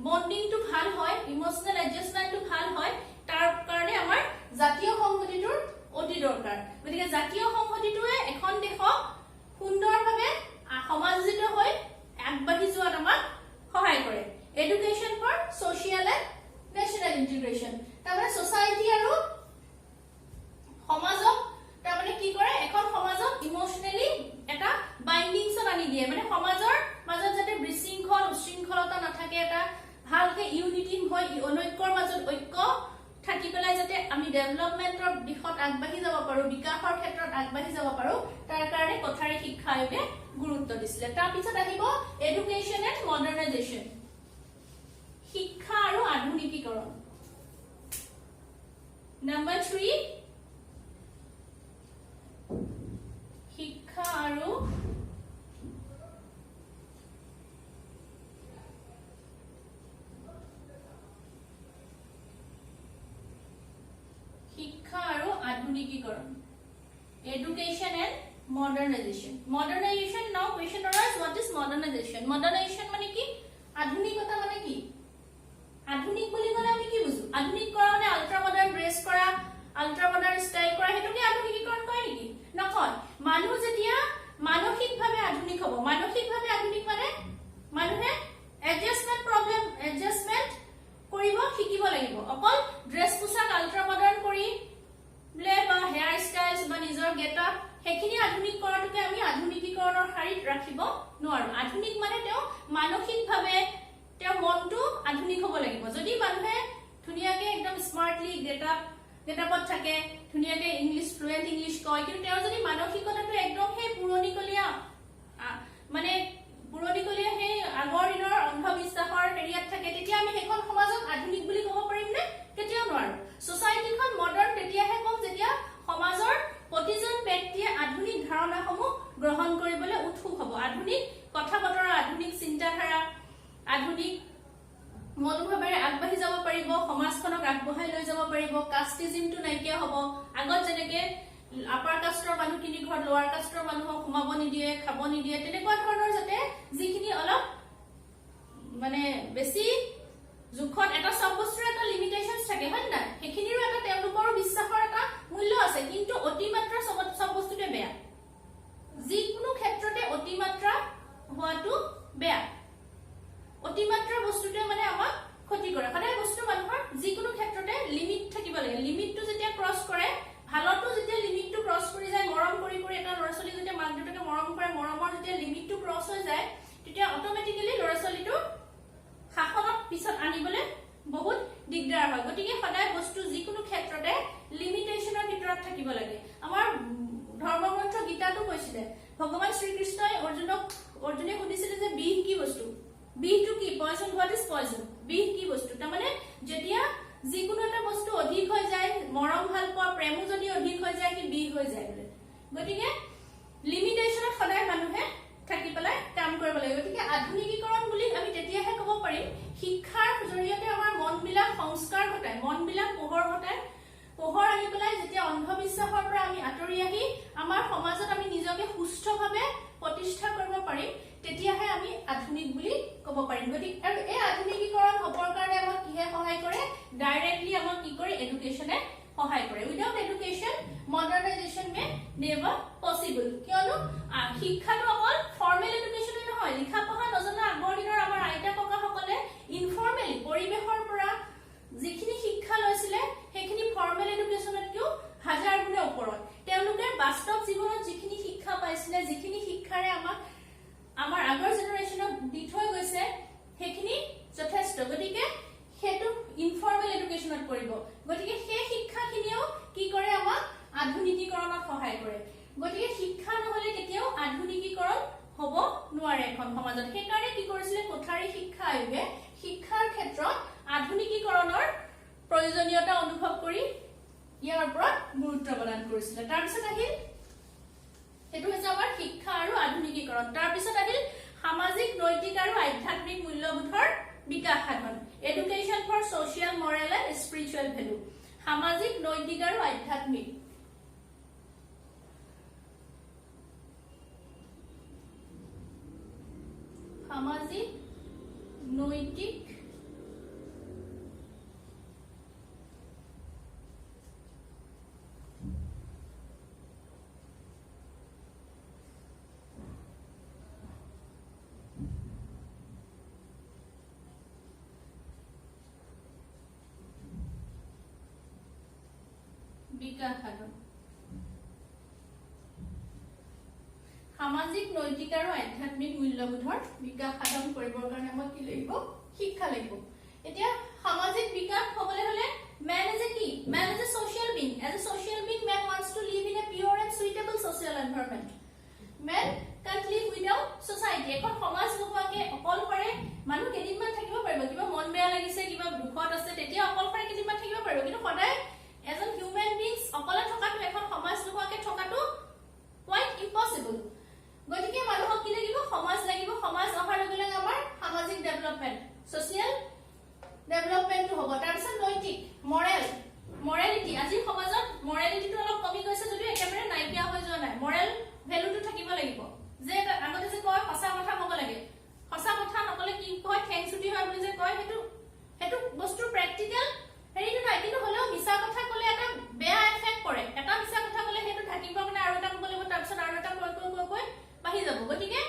বন্ডিংটো ভাল হয় ইমোশনাল এডজাস্টমেন্টটো ভাল হয় তাৰ কাৰণে আমাৰ জাতীয় সংহতিটোৰ অতি দৰকাৰ গতিকে জাতীয় সংহতিটোৱে এখন দেশক সুন্দৰভাৱে সমাজিত হৈ আগবাঢ়ি যোৱাত আমাক সহায় কৰে education for social and national integration তাৰমানে সোসাইটি আৰু সমাজক তাৰমানে কি কৰে এখন সমাজক ইমোশনালি এটা বাইন্ডিংছত আনি দিয়ে মানে সমাজৰ মাজত যাতে বিশৃংখল উশৃংখলতা নাথাকে এটা ভালকে ইউনিটি হয় অনৈক্যৰ মাজত ঐক্য থাকি পেলাই যাতে আমি ডেভেলপমেন্টৰ দিশত আগবাঢ়ি যাব পাৰো বিকাশৰ ক্ষেত্ৰত আগবাঢ়ি যাব পাৰো তাৰ কাৰণে কোঠাৰী শিক্ষা আয়োগে গুৰুত্ব দিছিলে তাৰ পিছত আহিব এডুকেশন এন্ড মডাৰ্নাইজেশন শিক্ষা আৰু আধুনিকীকৰণ নাম্বাৰ 3 শিক্ষা আৰু আধুনিকীকৰণ education and modernization now question arises what is modernization মানে কি আধুনিকতা মানে কি আধুনিক বুলি ক'লে আমি কি বুঝো আধুনিক কৰা মানে আল্ট্ৰা মডাৰ্ন ড্ৰেছ কৰা আল্ট্ৰা মডাৰ্ন ষ্টাইল কৰা হেতুকে আধুনিকীকৰণ কয় নেকি নকয় মানুহ যেতিয়া মানসিকভাৱে আধুনিক হ'ব মানসিকভাৱে আধুনিক মানে মানুহে এডজাস্টমেন্ট কৰিব শিকিব লাগিব অকল ড্ৰেছ পোছাক আল্ট্ৰা মডাৰ্ন কৰি বা হেয়াৰ ষ্টাইলছ বা নিজৰ গেটআপ হেখিনি আধুনিক কৰাটোকে আমি আধুনিকীকৰণৰ শাৰীত ৰাখিব নোৱাৰো আধুনিক মানে তেওঁ মানসিকভাৱে তেওঁৰ মনটো আধুনিক হ'ব লাগিব যদি মানুহে ধুনিয়াকে একদম স্মাৰ্টলি গেটআপত থাকে ধুনিয়াকে ইংলিশ ফ্লুয়েন্ট ইংলিশ কয় কিন্তু তেওঁৰ যদি মানসিকতাটো একদম সেই পুৰণিকলীয়া সেই আগৰ দিনৰ অন্ধবিশ্বাসৰ হেৰিয়াত থাকে তেতিয়া আমি সেইখন সমাজক আধুনিক বুলি ক'ব পাৰিম নে কেতিয়াও নোৱাৰো সোসাইটিখন মডাৰ্ন তেতিয়াহে কম যেতিয়া সমাজৰ প্ৰতিজন ব্যক্তিয়ে আধুনিক ধাৰণাসমূহ গ্ৰহণ কৰিবলৈ উৎসুক হ'ব আধুনিক আগত যেনেকে আপাৰ কাষ্টৰ মানুহখিনি ঘৰত লোৱাৰ কাষ্টৰ মানুহক সোমাব নিদিয়ে খাব নিদিয়ে তেনেকুৱা ধৰণৰ যাতে যিখিনি অলপ মানে বেছি জুখত এটা সব বস্তুৰ এটা লিমিটেশনস থাকে হয় না সেইখিনিৰো এটা তেওঁলোকৰ বিশ্বাসৰ এটা মূল্য আছে কিন্তু অতিমাত্ৰা সব বস্তুতে বেয়া যিকোনো ক্ষেত্ৰতে অতিমাত্ৰা হোৱাটো বেয়া অতিমাত্ৰা বস্তুতে মানে আমাক ক্ষতি কৰে সদায় বস্তু মানুহৰ যিকোনো ক্ষেত্ৰতে লিমিট থাকিব লাগে লিমিটটো যেতিয়া ক্ৰস কৰে ভালতো যেতিয়া লিমিটটো ক্ৰস কৰি যায় মৰম কৰি কৰি এটা ল'ৰা-ছোৱালী যেতিয়া মাক দেউতাকে মৰম কৰে মৰমৰ যেতিয়া লিমিটটো ক্ৰস হৈ যায় তেতিয়া অটোমেটিক্যালি ল'ৰা-ছোৱালীটো শাসনত পিছত আনিবলে বহুত দিগদাৰ হয় গতিকে সদায় বস্তু যিকোনো ক্ষেত্ৰতে লিমিটেশনৰ ভিতৰত থাকিব লাগে আমাৰ ধৰ্মগ্ৰন্থ গীতাটো কৈছিলে ভগৱান শ্ৰীকৃষ্ণই অৰ্জুনে সুধিছিলে যে বিষ কি বস্তু বিহটো কি পয়জন হোৱাট ইজ পয়জন বিহ কি বস্তু তাৰ মানে যেতিয়া যিকোনো এটা বস্তু অধিক হৈ যায় মৰম ভাল পোৱা প্ৰেমো যদি অধিক হৈ যায় কি বিহ হৈ যায় বলে গতিকে লিমিটেশনত সদায় মানুহে থাকি পেলাই কাম কৰিব লাগে গতিকে আধুনিকীকৰণ বুলি আমি তেতিয়াহে ক'ব পাৰিম শিক্ষাৰ জৰিয়তে আমাৰ মনবিলাক সংস্কাৰ ঘটায় মনবিলাক পোহৰ আনি পেলাই যেতিয়া অন্ধবিশ্বাসৰ পৰা আমি আঁতৰি আহি আমাৰ সমাজত আমি নিজকে সুস্থভাৱে প্ৰতিষ্ঠা কৰিব পাৰিম তেতিয়াহে আমি আধুনিক বুলি ক'ব পাৰিম গতিকে আৰু এই আধুনিকীকৰণ হ'বৰ কাৰণে আমাক কিহে সহায় কৰে ডাইৰেক্টলি আমাক কি কৰে এডুকেশ্যনে সহায় কৰে উইদাউট এডুকেশ্যন মডাৰ্নাইজেশ্যন মে নেভাৰ পসিবল কিয়নো শিক্ষাটো অকল ফৰ্মেল এডুকেশ্যনে নহয় লিখা পঢ়া নজনা আগৰ দিনৰ আমাৰ আইতা ককাসকলে ইনফৰ্মেলি পৰিৱেশৰ পৰা যিখিনি শিক্ষা লৈছিলে সেইখিনি ফৰ্মেল এডুকেশ্যনতকৈও হাজাৰ গুণে ওপৰত তেওঁলোকে বাস্তৱ জীৱনত যিখিনি শিক্ষা পাইছিলে যিখিনি শিক্ষাৰে আমাৰ আগৰ জেনাৰেশ্যনক দি থৈ গৈছে সেইখিনি যথেষ্ট গতিকে সেইটো ইনফৰ্মেল এডুকেশ্যনত পৰিব গতিকে সেই শিক্ষাখিনিও কি কৰে আমাক আধুনিকীকৰণত সহায় কৰে গতিকে শিক্ষা নহলে কেতিয়াও আধুনিকীকৰণ হ'ব নোৱাৰে এখন সমাজত সেইকাৰণে কি কৰিছিলে কোঠাৰী শিক্ষা আয়োগে শিক্ষাৰ ক্ষেত্ৰত আধুনিকীকৰণৰ প্ৰয়োজনীয়তা অনুভৱ কৰি ইয়াৰ ওপৰত গুৰুত্ব প্ৰদান কৰিছিলে তাৰপিছত আহিল এটো হৈছে আমাৰ শিক্ষা আৰু আধুনিকীকৰণ তাৰপিছত আহিল সামাজিক নৈতিক আৰু আধ্যাত্মিক মূল্যবোধৰ বিকাশ সাধন education for social moral and spiritual value সামাজিক নৈতিক আৰু আধ্যাত্মিক সামাজিক নৈতিক বিকাশ সাধন সামাজিক নৈতিক আৰু আধ্যাত্মিক মূল্যবোধৰ বিকাশ সাধন কৰিবৰ কাৰণে আমাক কি লাগিব শিক্ষা লাগিব এতিয়া সামাজিক বিকাশ হ'বলৈ হলে man is a key man is a social being as a social being man wants to live in a pure and suitable social environment man can't live without society এখন সমাজ নোহোৱাকে অকলশৰে মানুহ কেদিনমান থাকিব পাৰিব কিবা মন বেয়া লাগিছে কিবা দুখত আছে তেতিয়া অকলশৰে কেদিনমান থাকিব পাৰিব কিন্তু সদায় এজন হিউম্যান বিংস অকলে থকাটো এখন সমাজ নোহোৱাকে থকাটো quite impossible গতিকে মানুহক কি লাগিব সমাজ অহাৰ লগে লগে আমাৰ সামাজিক ডেভেলপমেন্ট সোশিয়াল ডেভেলপমেন্ট হ'ব তাৰপিছত নৈতিক মৰেলিটি আজি সমাজত মৰেলিটিটো অলপ কমি গৈছে যদিও একেবাৰে নাইকিয়া হৈ যোৱা নাই মৰেল ভ্যালুটো থাকিব লাগিব যে আগতে যে কয় সঁচা কথা ক'ব লাগে সঁচা কথা নকলে কি কয় ঠেংচুটি হয় বুলি যে কয় হেতু বস্তু প্ৰ্যাকটিক্যাল হেৰিটো নাই কিন্তু হলেও মিছা কথা ক'লে এটা বেয়া এফেক্ট কৰে এটা মিছা কথা ক'লে হেতু ঢাকিব কাৰণে আৰু এটা ক'ব লাগিব তাৰপিছত আৰু এটা কৈ বাঢ়ি যাব গতিকে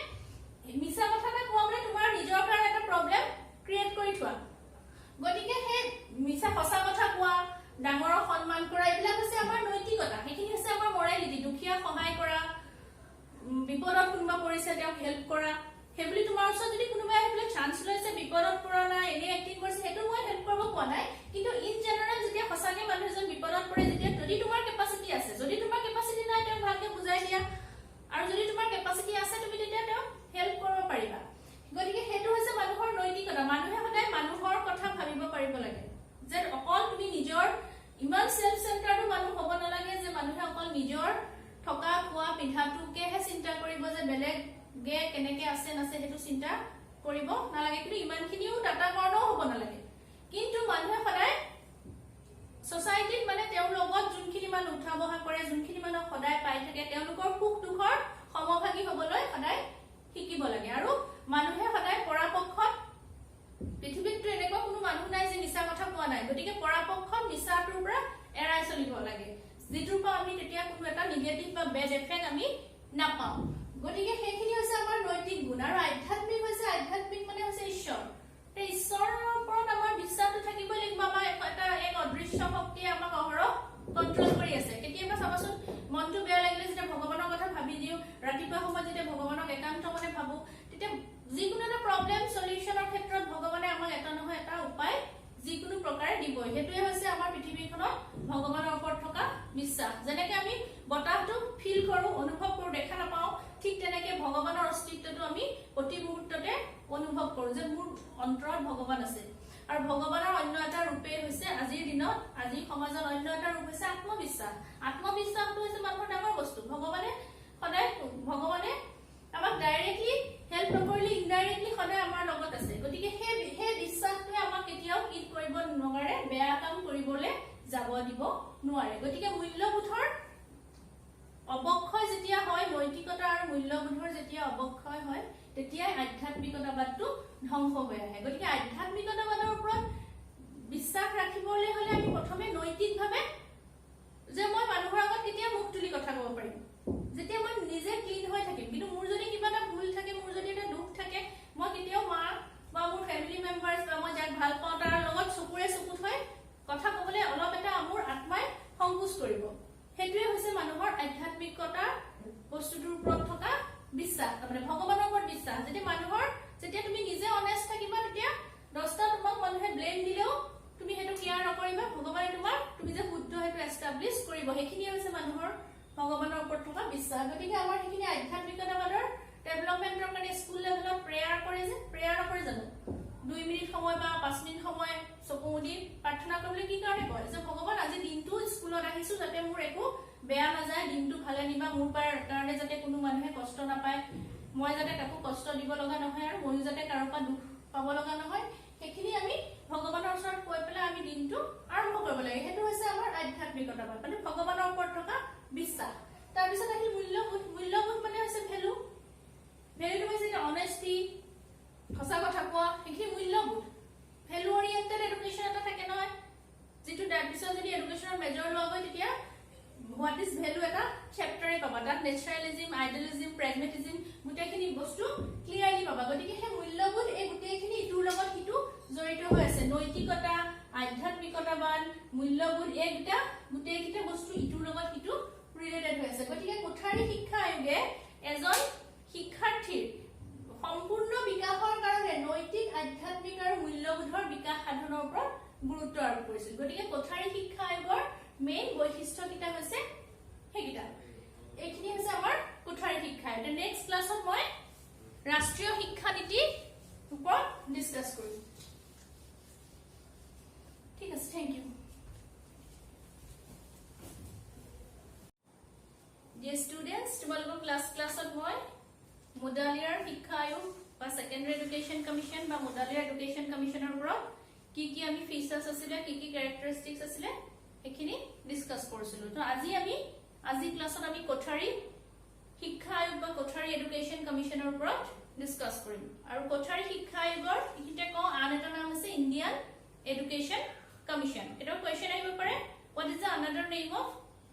মিছা কথা এটা কোৱা মানে তোমাৰ নিজৰ কাৰণে এটা প্ৰবলেম ক্ৰিয়েট কৰি থোৱা গতিকে হে মিছা সঁচা কথা কোৱা ডাঙৰৰ সন্মান কৰা এইবিলাক হৈছে আমাৰ নৈতিকতা সেইখিনি হৈছে আমাৰ মৰেলিটি দুখীয়া সহায় কৰা বিপদত কোনোবা পৰিছে তেওঁক হেল্প কৰা হেবলি তোমাৰ ওচৰত যদি কোনোবাই হেবলি চান্স লৈছে বিপদত পৰা নাই এনে এক্টিং কৰিছে হেতু মই হেল্প কৰিব কোৱা নাই কিন্তু ইন জেনাৰেল যেতিয়া সঁচাকে মানুহ এজন বিপদত পৰে যেতিয়া যদি তোমাৰ কেপাসিটি আছে যদি তোমাৰ কেপাসিটি নাই তেওঁ ভালকে বুজাই দিয়া আৰু যদি তোমাৰ কেপাসিটি আছে তুমি তেতিয়া তেওঁ হেল্প কৰিব পাৰিবা গতিকে হেতু হৈছে মানুহৰ নৈতিকতা মানুহে সদায় মানুহৰ কথা ভাবিব পাৰিব লাগে যে অকল তুমি নিজৰ ইমান সেলফ সেন্টাৰড মানুহ হ'ব নালাগে যে মানুহে অকল নিজৰ থকা খোৱা পিন্ধাটোকেহে চিন্তা কৰিব যে বেলেগ গে কেনেকে আছে নাছে হেতু চিন্তা কৰিব নালাগে কিন্তু ইমানখিনিও ডাটা কৰণও হ'ব নালাগে কিন্তু মানুহে সদায় সোসাইটিত মানে তেওঁৰ লগত যোনখিনি মান উঠা বহা কৰে যোনখিনি মান সদায় পাই থাকে তেওঁলোকৰ সুখ দুখৰ সমভাগী হবলৈ সদায় শিকিব লাগে আৰু মানুহে সদায় পৰাপক্ষত পৃথিৱীত এনেকুৱা কোনো মানুহ নাই যে মিছা কথা কোৱা নাই গতিকে পৰাপক্ষত মিছাটোৰ পৰা এৰাই চলিব লাগে যিটোৰ পৰা আমি তেতিয়া কোনো এটা নিগেটিভ বা বেড এফেক্ট আমি নাপাওঁ গতিকে সেইখিনি হৈছে আমাৰ নৈতিক গুণ আৰু আধ্যাত্মিক হৈছে আধ্যাত্মিক মানে হৈছে ঈশ্বৰ এই ঈশ্বৰৰ ওপৰত আমাৰ বিশ্বাসটো থাকিব লাগিব আমাৰ এটা এক অদৃশ্য শক্তিয়ে আমাক অহৰহ কন্ট্ৰল কৰি আছে কেতিয়াবা চাবাচোন মনটো বেয়া লাগিলে যেতিয়া ভগৱানৰ কথা ভাবি দিও ৰাতিপুৱা সময়ত যেতিয়া ভগৱানক একান্ত মনে ভাবো তেতিয়া যিকোনো এটা প্ৰবলেম সলিউশনৰ ক্ষেত্ৰত ভগৱানে আমাক এটা নহয় এটা উপায় যিকোনো প্ৰকাৰে দিব হেতুৱে হৈছে আমাৰ পৃথিৱীখনত ভগৱানৰ ওপৰত থকা বিশ্বাস যেনেকৈ আমি বতাহটো ফিল কৰো অনুভৱ কৰো দেখা নাপাও ঠিক তেনেকৈ ভগৱানৰ অস্তিত্বটো আমি প্ৰতি মুহূৰ্ততে অনুভৱ কৰো যে মোৰ অন্তৰত ভগৱান আছে আৰু ভগৱানৰ অন্য এটা ৰূপে হৈছে আজিৰ দিনত আজি সমাজৰ অন্য এটা ৰূপ হৈছে আত্মবিশ্বাস আত্মবিশ্বাসটো হৈছে মানুহৰ ডাঙৰ বস্তু ভগৱানে সদায় ভগৱানে আমাক ডাইৰেক্টলি হেল্প নকৰিলে ইনডাইৰেক্টলি সদায় আমাৰ লগত আছে গতিকে সেই বিশ্বাসটোৱে আমাক কেতিয়াও কি কৰিব নোৱাৰে বেয়া কাম কৰিবলৈ যাব দিব নোৱাৰে গতিকে মূল্যবোধৰ অবক্ষয় যেতিয়া হয় নৈতিকতা আৰু মূল্যবোধৰ যেতিয়া অবক্ষয় হয় তেতিয়া আধ্যাত্মিকতাবাদটো ধ্বংস হৈ আহে গতিকে আধ্যাত্মিকতাবাদৰ ওপৰত বিশ্বাস ৰাখিবলৈ হলে আমি প্ৰথমে নৈতিকভাৱে যে মই মানুহৰ আগত কেতিয়া মুখ তুলি কথা ক'ব পাৰিম যেতিয়া মই নিজে ক্লিন হৈ থাকিম কিন্তু মোৰ যদি কিবা এটা ভুল থাকে মোৰ যদি এটা দুখ থাকে মই কেতিয়াও মা বা মোৰ ফ্যামিলি মেম্বাৰ্স বা মই যাক ভাল পাওঁ তাৰ লগত চকুৰে চকুত হৈ কথা ক'বলৈ অলপ এটা মোৰ আত্মাই সংকোচ কৰিব হেতুৱে হৈছে মানুহৰ আধ্যাত্মিকতা বস্তুটোৰ ওপৰত থকা বিশ্বাস মানে ভগৱানৰ ওপৰত বিশ্বাস যেতিয়া তুমি নিজে অনেষ্ট থাকিবা তেতিয়া 10টা তোমাক মানুহে ব্লেম দিলেও তুমি হেতু কেয়াৰ নকৰিবা ভগৱানে তুমি যে শুদ্ধ হেতু এস্টাব্লিশ কৰিব হেখিনি হৈছে মানুহৰ ভগৱানৰ ওপৰত থকা বিশ্বাস গতিকে আমাৰ হেখিনি আধ্যাত্মিকতাবাদৰ ডেভেলপমেন্টৰ কাৰণে স্কুল লেভেলত প্ৰেয়াৰ কৰে যে প্ৰেয়াৰ নকৰে জানো 2 মিনিট সময় বা 5 মিনিট সময় চকু মুদি প্ৰাৰ্থনা কৰিবলৈ কি কাৰণে কয় যে ভগৱান আজি দিনটো স্কুলত আহিছো যাতে মোৰ একো বেয়া নাযায় দিনটো ভালে নিবা মোৰ কাৰণে যাতে কোনো মানুহে কষ্ট নাপায় মই যাতে কাকো কষ্ট দিব লগা নহয় আৰু মই যাতে কাৰো পৰা দুখ পাব লগা নহয় হেখিনি আমি ভগৱানৰ ওচৰত কৈ পেলাই আমি দিনটো আৰম্ভ কৰিব লাগে হেতু হৈছে আমাৰ আধ্যাত্মিকতাবাদ মানে ভগৱানৰ ওপৰত থকা বিশ্বাস তাৰ পিছত আহিল মূল্যবোধ মানে হৈছে ভ্যালুটো হৈছে অনেষ্টি সঁচা কথা কোৱা হেখিনি মূল্যবোধ ভ্যালু ওৰিয়েন্টেড এডুকেশ্যন এটা থাকে নহয় যেটো তাৰ পিছত যদি এডুকেশ্যনৰ মেজৰ লোৱা হয় তেতিয়া হোৱাট ইজ ভ্যালু এটা চেপ্টাৰে পাবা তাত নেচাৰেলিজম আইডিয়ালিজম প্ৰেগমেটিজম গোটেইখিনি বস্তু ক্লিয়াৰলি পাবা গতিকে সেই মূল্যবোধ এই গোটেইখিনি ইটোৰ লগত ইটো জড়িত হৈ আছে নৈতিকতা আধ্যাত্মিকতাবাদ মূল্যবোধ এই গোটেইকিটা বস্তু ইটোৰ লগত ইটো ৰিলেটেড হৈ আছে গতিকে কোঠাৰী শিক্ষা আয়োগে এজন শিক্ষাৰ্থীৰ সম্পূৰ্ণ বিকাশৰ কাৰণে নৈতিক আধ্যাত্মিক আৰু মূল্যবোধৰ বিকাশ সাধনৰ ওপৰত গুৰুত্ব আৰোপ কৰিছিল গতিকে কোঠাৰী শিক্ষা আয়োগৰ মেইন বৈশিষ্ট্য কিটা হৈছে হেকিটা এইখিনি হৈছে আমাৰ কোঠাৰী শিক্ষা এটা নেক্সট ক্লাছত মই ৰাষ্ট্ৰীয় শিক্ষা নীতি ওপৰত ডিসকাস কৰিম ঠিক আছে থ্যাংক ইউ ডিয়াৰ ষ্টুডেন্টস তোমালোকৰ ক্লাছত মই মুডালিয়াৰ শিক্ষা আয়োগ বা সেকেন্ডাৰী এডুকেশ্যন কমিশন বা মুডালিয়াৰ এডুকেশ্যন কমিশনৰ ওপৰত কি আমি ফিচাৰ্স আছিলে কি ক্যাৰেক্টাৰিষ্টিক্স আছিলে এখিনি ডিসকাস কৰিছিলো তো আজি ক্লাছত আমি কোঠাৰী শিক্ষা আয়োগ বা কোঠাৰী এডুকেশ্যন কমিশনৰ ওপৰত ডিসকাস কৰিম আৰু কোঠাৰী শিক্ষা আয়োগৰ ইকিটা ক আন এটা নাম আছে ইণ্ডিয়ান এডুকেশ্যন কমিশন এটা কোৱেশ্চন আহিব পাৰে what is the another name of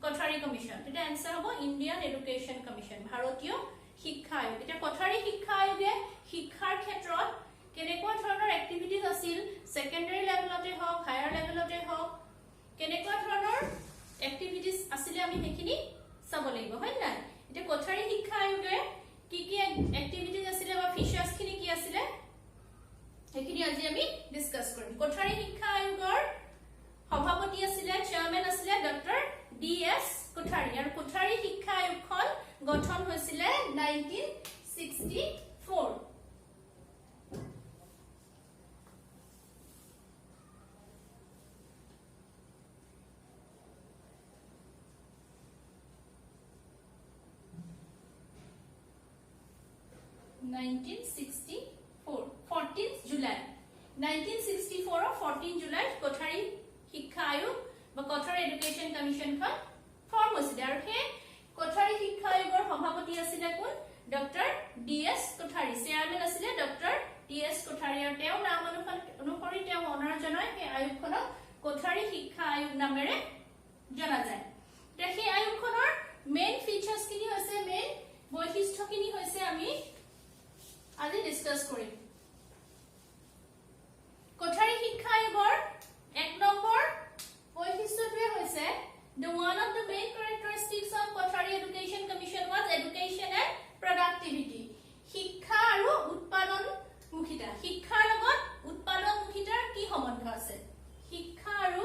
Kothari commission এটা आंसर হ'ব ইণ্ডিয়ান এডুকেশ্যন কমিশন ভাৰতীয় শিক্ষা আয়োগ এটা কোঠাৰী শিক্ষা আয়োগে শিক্ষাৰ ক্ষেত্ৰত কেনেকুৱা ধৰণৰ এক্টিভিটিজ আছিল সেকেন্ডাৰী লেভেলতে হওক হায়াৰ লেভেলতে হওক কেনেকুৱা ধৰণৰ এক্টিভিটিজ আছিল আমি হেখিনি চাব লাগিব হয় না এটা কোঠাৰী শিক্ষা আয়োগে কি এক্টিভিটিজ আছিল বা ফিচাৰ্স খিনি কি আছিল হেখিনি আজি আমি ডিসকাস কৰিম কোঠাৰী শিক্ষা আয়োগৰ সভাপতি আছিল চেয়াৰম্যান আছিল ডক্টৰ ডিএস কোঠাৰী আৰু কোঠাৰী শিক্ষা আয়োগখন গঠন হৈছিল 1964 14th July 1964 14 July কোঠাৰী শিক্ষা আয়োগ বা কোঠাৰী এডুকেশ্যন কমিশ্যনখন ফৰ্ম হৈছিলে আৰু সেই কোঠাৰী শিক্ষা আয়োগৰ সভাপতি আছিলে কোন ডক্টৰ ডিএছ কোঠাৰী চেয়াৰমেন আছিলে ডক্টৰ ডিএছ কোঠাৰী আৰু তেওঁৰ নাম অনুসৰি তেওঁ অনাৰ জনাই সেই আয়োগখনক কোঠাৰী শিক্ষা আয়োগ নামেৰে জনা যায় সেই আয়োগখনৰ মেইন ফিচাৰ্স কিনি হৈছে মেইন বৈশিষ্ট্যখিনি হৈছে আমি আজি ডিসকাস কৰিম কোঠাৰী শিক্ষা আয়োগৰ 1 নম্বৰ বৈশিষ্ট্যটোৱে হৈছে the one of the main characteristics of Kothari Education Commission was education and productivity শিক্ষা আৰু উৎপাদন মুখিতা শিক্ষাৰ লগত উৎপাদন মুখিতাৰ কি সম্বন্ধ আছে শিক্ষা আৰু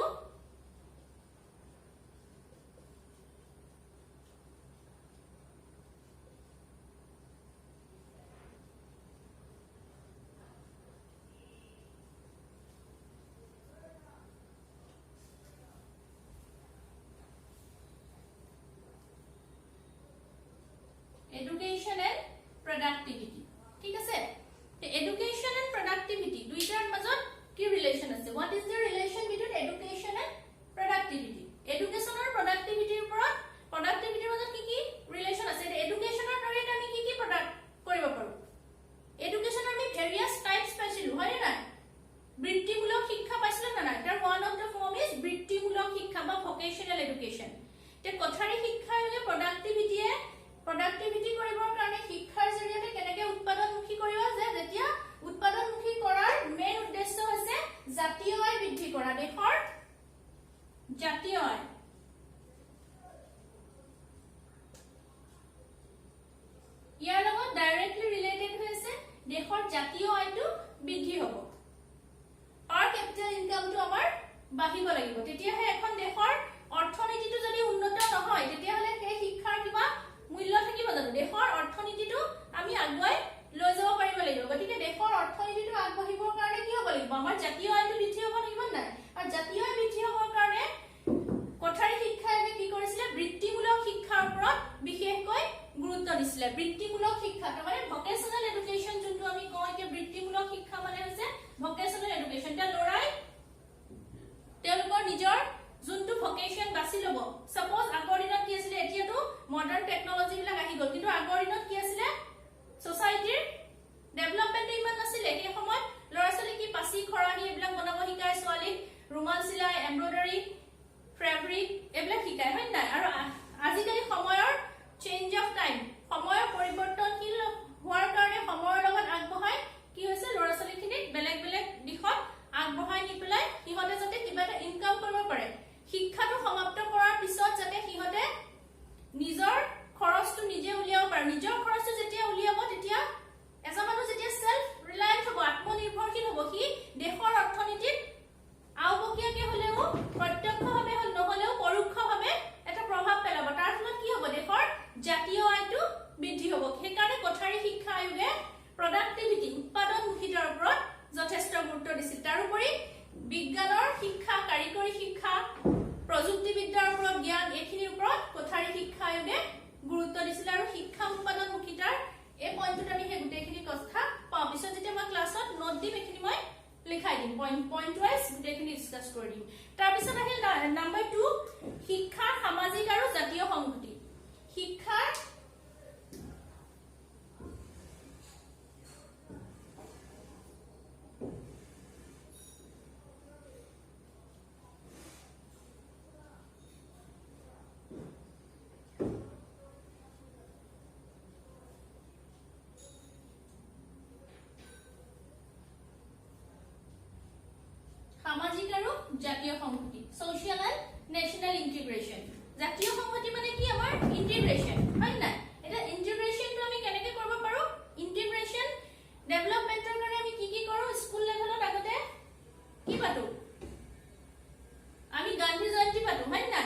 education and productivity ঠিক আছে education and productivity দুইটাৰ মাজত কি ৰিলেচন আছে what is the relation between education and productivity education আৰু productivityৰ ওপৰত productivityৰ মাজত কি ৰিলেচন আছে educationৰ জৰিয়তে আমি কি প্ৰডাক্ট কৰিব পাৰো educationৰ আমি various types পাইছিলো হয় না বৃত্তিমূলক শিক্ষা পাইছিলো না তাৰ one of the form is বৃত্তিমূলক শিক্ষা বা vocational education তে কোঠাৰী শিক্ষা আৰু productivity কৰিবৰ কাৰণে শিক্ষাৰ জৰিয়তে কেনেকৈ উৎপাদনমুখী কৰিব যে যেতিয়া উৎপাদনমুখী কৰাৰ মেইন উদ্দেশ্য হৈছে জাতীয় আয় বৃদ্ধি কৰা দেশৰ জাতীয় আয় ইয়াৰ লগত ডাইৰেক্টলি ৰিলেটেড হৈছে দেশৰ জাতীয় আয়টো বৃদ্ধি হ'ব পাৰ ক্যাপিটাল ইনকামটো আমাৰ বাঢ়িব লাগিব তেতিয়াহে এখন দেশৰ অৰ্থনীতিটো যদি উন্নত নহয় তেতিয়াহলে সেই শিক্ষাৰ কিবা মূল্য থাকিব জানো দেশৰ অৰ্থনীতিটো আমি আগুৱাই লৈ যাব পাৰিব লাগিব গতিকে দেশৰ অৰ্থনীতিটো আগবাঢ়িবৰ কাৰণে কি হ'ব লাগিব আমাৰ জাতীয় আয়টো বৃদ্ধি হ'ব লাগিব নাই আৰু জাতীয় আয় বৃদ্ধি হ'বৰ কাৰণে কোঠাৰী শিক্ষাই কি কৰিছিলে বৃত্তিমূলক শিক্ষাৰ ওপৰত বিশেষকৈ গুৰুত্ব দিছিলে বৃত্তিমূলক শিক্ষা মানে ভকেশনাল এডুকেশ্যন যোনটো আমি কওঁ এতিয়া বৃত্তিমূলক শিক্ষা মানে হৈছে ভকেশনাল এডুকেশ্যন তে লৰাই তেওঁলোকৰ নিজৰ যোনটো ভকেশন বাছি লব সপোজ আগৰ দিনত কি আছিল এতিয়াতো মডাৰ্ন টেকনলজি বিলাক আহি গল কিন্তু আগৰ দিনত কি আছিল সোসাইটিৰ ডেভেলপমেন্ট ইমান নাছিল এই সময়ত লৰাছলি কি পাছি খৰাহি এইবিলাক বনাব শিকায় ছোৱালী ৰুমাল চিলাই এমব্ৰয়ডাৰী ফেব্ৰিক এইবিলাক শিকায় হয় নাই আৰু আজিকালি সময়ৰ চেঞ্জ অফ টাইম সময়ৰ পৰিৱৰ্তনশীল হোৱাৰ কাৰণে সময়ৰ লগত আগবঢ়াই কি হৈছে লৰাছলিখিনিক বেলেগ বেলেগ দিশত আগবঢ়াই নি পেলাই সিহঁতে যাতে কিবা এটা ইনকাম কৰিব পাৰে শিক্ষাটো সমাপ্ত কৰাৰ পিছত যাতে সিহঁতে নিজৰ খৰচটো নিজে উলিয়াব পাৰে নিজৰ খৰচটো যেতিয়া উলিয়াব তেতিয়া এজন মানুহ যেতিয়া সেলফ ৰিলায়েন্ট হ'ব আত্মনিৰ্ভৰশীল হ'ব সি দেশৰ অৰ্থনীতিত আওবকীয়াকে হলেও প্ৰত্যক্ষভাৱে নহলেও পৰোক্ষভাৱে এটা প্ৰভাৱ পেলাব তাৰ ফলত কি হ'ব দেশৰ জাতীয় আয়টো বৃদ্ধি হ'ব সেইকাৰণে কোঠাৰী শিক্ষা আয়োগে প্ৰডাক্টিভিটি উৎপাদনমুখিতাৰ ওপৰত যথেষ্ট গুৰুত্ব দিছিল তাৰোপৰি বিজ্ঞানৰ শিক্ষা কাৰিকৰী শিক্ষা প্ৰযুক্তিবিদ্যাৰ ওপৰত জ্ঞান এইখিনিৰ ওপৰত কোঠাৰী শিক্ষা আয়োগে গুৰুত্ব দিছিল আৰু শিক্ষা উৎপাদনমুখিতাৰ এই পইণ্টত আমি সেই গোটেইখিনি কথা পাওঁ পিছত যেতিয়া মই ক্লাছত নোট দিম এইখিনি মই লিখাই দিম পইণ্ট ওয়াইজ গোটেইখিনি ডিসকাস কৰি দিম তাৰপিছত আহিল নম্বৰ 2 শিক্ষাৰ সামাজিক আৰু জাতীয় সংহতি শিক্ষাৰ সামাজিক আৰু জাতীয় সংহতি সোশ্যাল এন্ড ন্যাশনাল ইন্টিগ্ৰেশন জাতীয় সংহতি মানে কি আমাৰ ইন্টিগ্ৰেশন হয় না এটা ইন্টিগ্ৰেশনটো আমি কেনেকৈ কৰিব পাৰো ইন্টিগ্ৰেশন ডেভেলপমেন্টৰ কাৰণে আমি কি কৰো স্কুল লেভেলত আগতে কি পাতো আমি গান্ধী জয়ন্তী পাতো হয় না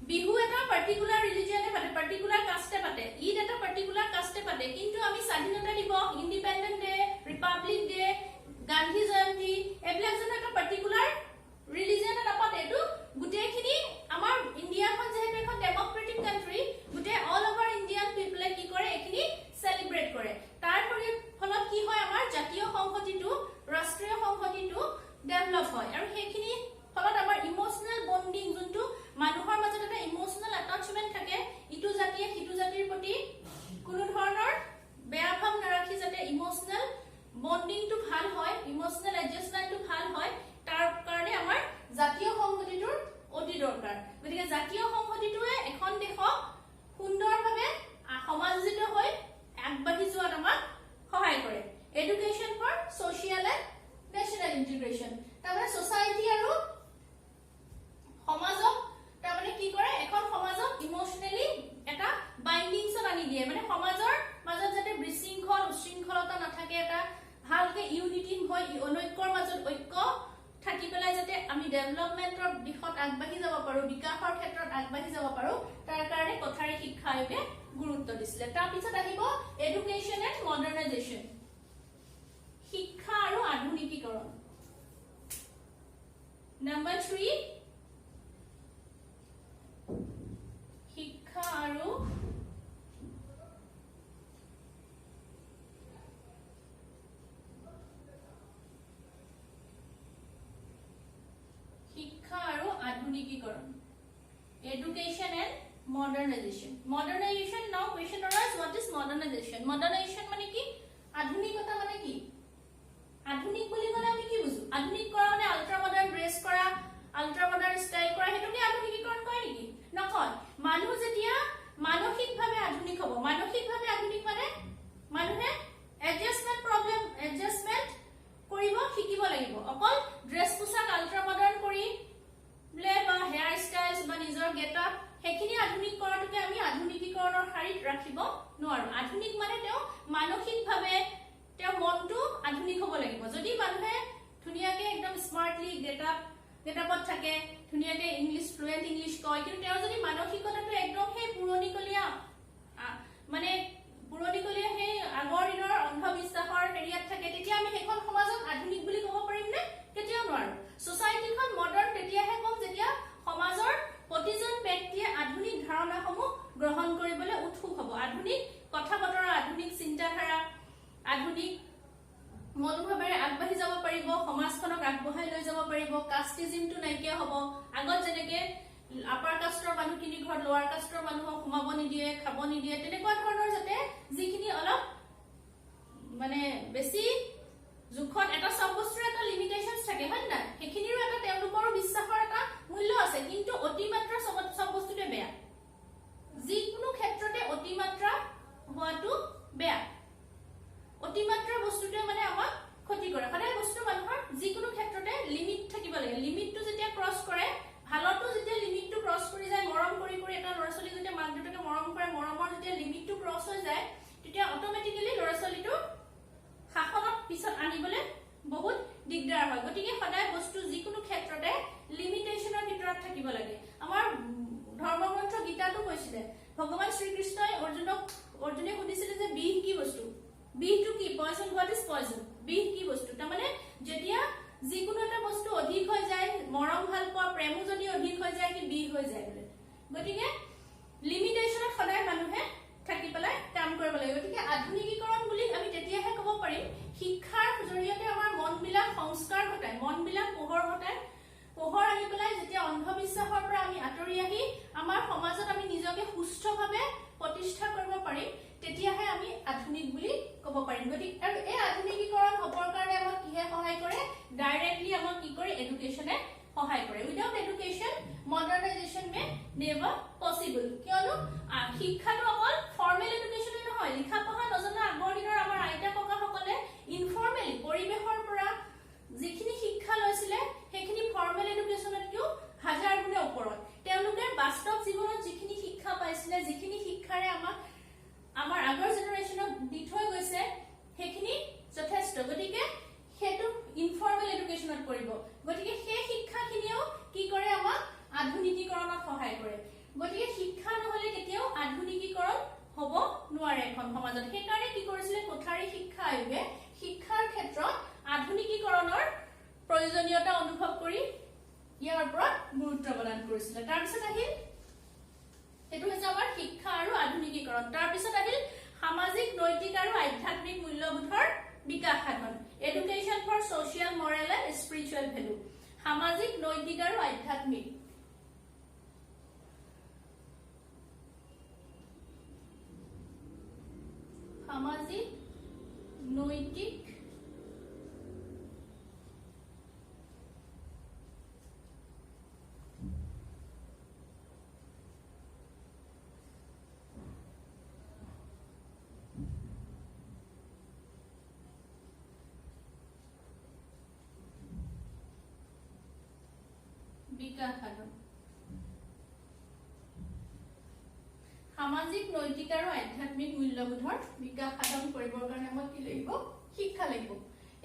বিহু এটা পার্টিকুলার রিলিজিয়নে পাতে পার্টিকুলার কাস্টে পাতে ঈদ এটা পার্টিকুলার কাস্টে পাতে কিন্তু আমি স্বাধীনতা দিবস independent day republic day Gandhi Jayanti এইবিলাক যেন এটা পার্টিকুলার ৰিলিজিয়নে নাপাতে এটো গুটেইখিনি আমাৰ ইণ্ডিয়াখন যেহেতু এখন ডেমক্ৰেটিক কান্ট্ৰি গুটেই education for social and national integration. তাৰমানে society আৰু সমাজক তাৰমানে কি কৰে এখন সমাজক ইমোশনালি এটা বাইন্ডিংছত আনি দিয়ে মানে সমাজৰ মাজত যাতে বিশৃংখল উশৃংখলতা নাথাকে এটা ভালকে ইউনিটি হয় অনৈক্যৰ মাজত ঐক্য থাকি পেলাই যাতে আমি ডেভেলপমেন্টৰ দিশত আগবাঢ়ি যাব পাৰো বিকাশৰ ক্ষেত্ৰত আগবাঢ়ি যাব পাৰো তাৰ কাৰণে কোঠাৰী শিক্ষা আয়োগে গুৰুত্ব দিছিলে তাৰ পিছত আহিব এডুকেশ্যন এণ্ড মডাৰ্নাইজেশ্যন শিক্ষা আৰু আধুনিকীকৰণ নম্বৰ 3 শিক্ষা আৰু আধুনিকীকৰণ education and modernization now question arise what is modernization মানে কি আধুনিকতা মানে কি আধুনিক বুলি ক'লে আমি কি বুঝো আধুনিককৰণে আল্ট্ৰা মডাৰ্ন ড্ৰেছ কৰা আল্ট্ৰা মডাৰ্ন ষ্টাইল কৰা হেতুকে আধুনিকীকৰণ কয় নেকি নকয় মানুহ যেতিয়া মানসিকভাৱে আধুনিক হ'ব মানসিকভাৱে আধুনিক মানে মানুহে এডজাষ্টমেন্ট কৰিব শিকিব লাগিব অকল ড্ৰেছ পোছাক আল্ট্ৰা মডাৰ্ন কৰি লে বা হেয়াৰ ষ্টাইলছ বা নিজৰ গেটআপ হেখিনি আধুনিক কৰাটোকে আমি আধুনিকীকৰণৰ শাৰীত ৰাখিব নোৱাৰো আধুনিক মানে তেওঁ মানসিকভাৱে তেওঁ মনটো আধুনিক হ'ব লাগিব যদি মানুহে ধুনিয়াকে একদম স্মাৰ্টলি গেটআপত থাকে ধুনিয়াকে ইংলিশ ফ্লুয়েন্ট ইংলিশ কয় কিন্তু তেওঁ যদি মানসিকতাটো একদম হে পুৰণিকলীয়া হে আগৰ দিনৰ অন্ধবিশ্বাসৰ হেৰিয়াত থাকে তেতিয়া আমি হেখন সমাজক আধুনিক বুলি ক'ব পাৰিম নে কেতিয়াও নোৱাৰো সোসাইটিখন মডাৰ্ন তেতিয়াহে কম যেতিয়া সমাজৰ প্ৰতিজন ব্যক্তিয়ে আধুনিক ধাৰণাসমূহ গ্ৰহণ কৰিবলৈ উৎসুক হ'ব আধুনিক কথা বতৰা আধুনিক চিন্তাধাৰা আধুনিক মনোভাৱেৰে আগবাঢ়ি যাব পাৰিব সমাজখনক আগবঢ়াই লৈ যাব পাৰিব কাষ্টিজমটো নাইকিয়া হ'ব আগত যেনেকে আপাৰ কাষ্টৰ মানুহখিনি ঘৰ লোৱাৰ কাষ্টৰ মানুহক সোমাব নিদিয়ে খাব নিদিয়ে তেনেকুৱা ধৰণৰ যাতে যিখিনি অলপ মানে বেছি জুখত এটা সব বস্তুৰ এটা লিমিটেশনস থাকে হয় না হেখিনিৰো এটা তেওঁলোকৰ বিশ্বাসৰ এটা মূল্য আছে কিন্তু অতিমাত্ৰা সব বস্তুতে বেয়া যিকোনো ক্ষেত্ৰতে অতিমাত্ৰা হোৱাটো বেয়া অতিমাত্ৰা বস্তুতে মানে আমাক ক্ষতি কৰে সদায় বস্তু মানুহৰ যিকোনো ক্ষেত্ৰতে লিমিট থাকিব লাগে লিমিটটো যেতিয়া ক্ৰস কৰে ভালতো যেতিয়া লিমিটটো ক্ৰস কৰি যায় মৰম কৰি এটা ল'ৰা-ছোৱালী যেতিয়া মাক দেউতাকে মৰম কৰে মৰমৰ যেতিয়া লিমিটটো ক্ৰস হৈ যায় তেতিয়া অটোমেটিক্যালি ল'ৰা-ছোৱালীটো শাসনত পিছত আনিবলৈ বহুত দিগদাৰ হয় গতিকে সদায় বস্তু যিকোনো ক্ষেত্ৰতে লিমিটেশনৰ ভিতৰত থাকিব লাগে আমাৰ ধৰ্মগ্ৰন্থ গীতাটো কৈছিলে ভগৱান শ্ৰীকৃষ্ণই অৰ্জুনে সুধিছিলে যে বিহ কি বস্তু বিহটো কি পয়জন হোৱাট ইজ পয়জন বিহ কি বস্তু তাৰমানে যেতিয়া যিকোনো এটা বস্তু অধিক হৈ যায় মৰম ভাল পোৱা প্ৰেমো যদি অধিক হৈ যায় কি বিহ হৈ যায় বোলে গতিকে লিমিটেশনত সদায় মানুহে থাকি পেলাই কাম কৰিব লাগে গতিকে আধুনিকীকৰণ বুলি আমি তেতিয়াহে ক'ব পাৰিম শিক্ষাৰ জৰিয়তে আমাৰ মনবিলাক সংস্কাৰ ঘটায় মনবিলাক পোহৰ আনি পেলাই যেতিয়া অন্ধবিশ্বাসৰ পৰা আমি আঁতৰি আহি আমাৰ সমাজত আমি নিজকে সুস্থভাৱে প্ৰতিষ্ঠা কৰিব পাৰিম তেতিয়াহে আমি আধুনিক বুলি ক'ব পাৰিম গতিকে আৰু এই আধুনিকীকৰণ হ'বৰ কাৰণে আমাক কিহে সহায় কৰে ডাইৰেক্টলি আমাক কি কৰে এডুকেশ্যনে সহায় কৰে উইদাউট এডুকেশ্যন মডাৰ্নাইজেশ্যন মে নেভাৰ পসিবল কিয়নো শিক্ষাটো অকল ফৰ্মেল এডুকেশ্যনে নহয় লিখা পঢ়া নজনা আগৰ দিনৰ আমাৰ আইতা ককাসকলে ইনফৰ্মেলি পৰিৱেশৰ পৰা যিখিনি শিক্ষা লৈছিলে সেইখিনি ফৰ্মেল এডুকেশ্যনতকৈও হাজাৰ গুণে ওপৰত তেওঁলোকে বাস্তৱ জীৱনত যিখিনি শিক্ষা পাইছিলে যিখিনি শিক্ষাৰে আমাৰ আগৰ জেনেৰেশ্যনক দি থৈ গৈছে সেইখিনি যথেষ্ট গতিকে সেইটো ইনফৰ্মেল এডুকেশ্যনত পৰিব গতিকে সেই শিক্ষাখিনিও কি কৰে আমাক আধুনিকীকৰণত সহায় কৰে গতিকে শিক্ষা নহলে কেতিয়াও আধুনিকীকৰণ হ'ব নোৱাৰে এখন সমাজত সেইকাৰণে কি কৰিছিলে কোঠাৰী শিক্ষা আয়োগে শিক্ষাৰ ক্ষেত্ৰত আধুনিকীকৰণৰ প্ৰয়োজনীয়তা অনুভৱ কৰি ইয়াৰ ওপৰত গুৰুত্ব প্ৰদান কৰিছিলে তাৰ পিছত আহিল এটো হৈছে আমাৰ শিক্ষা আৰু আধুনিকীকৰণ তাৰ পিছত আহিল সামাজিক নৈতিক আৰু আধ্যাত্মিক মূল্যবোধৰ বিকাশ সাধন education for social moral and spiritual value সামাজিক নৈতিক আৰু আধ্যাত্মিক সামাজিক নৈতিক বিকাশ সাধন সামাজিক নৈতিক আৰু আধ্যাত্মিক মূল্যবোধৰ বিকাশ সাধন কৰিবৰ কাৰণে আমাক কি লাগিব শিক্ষা লাগিব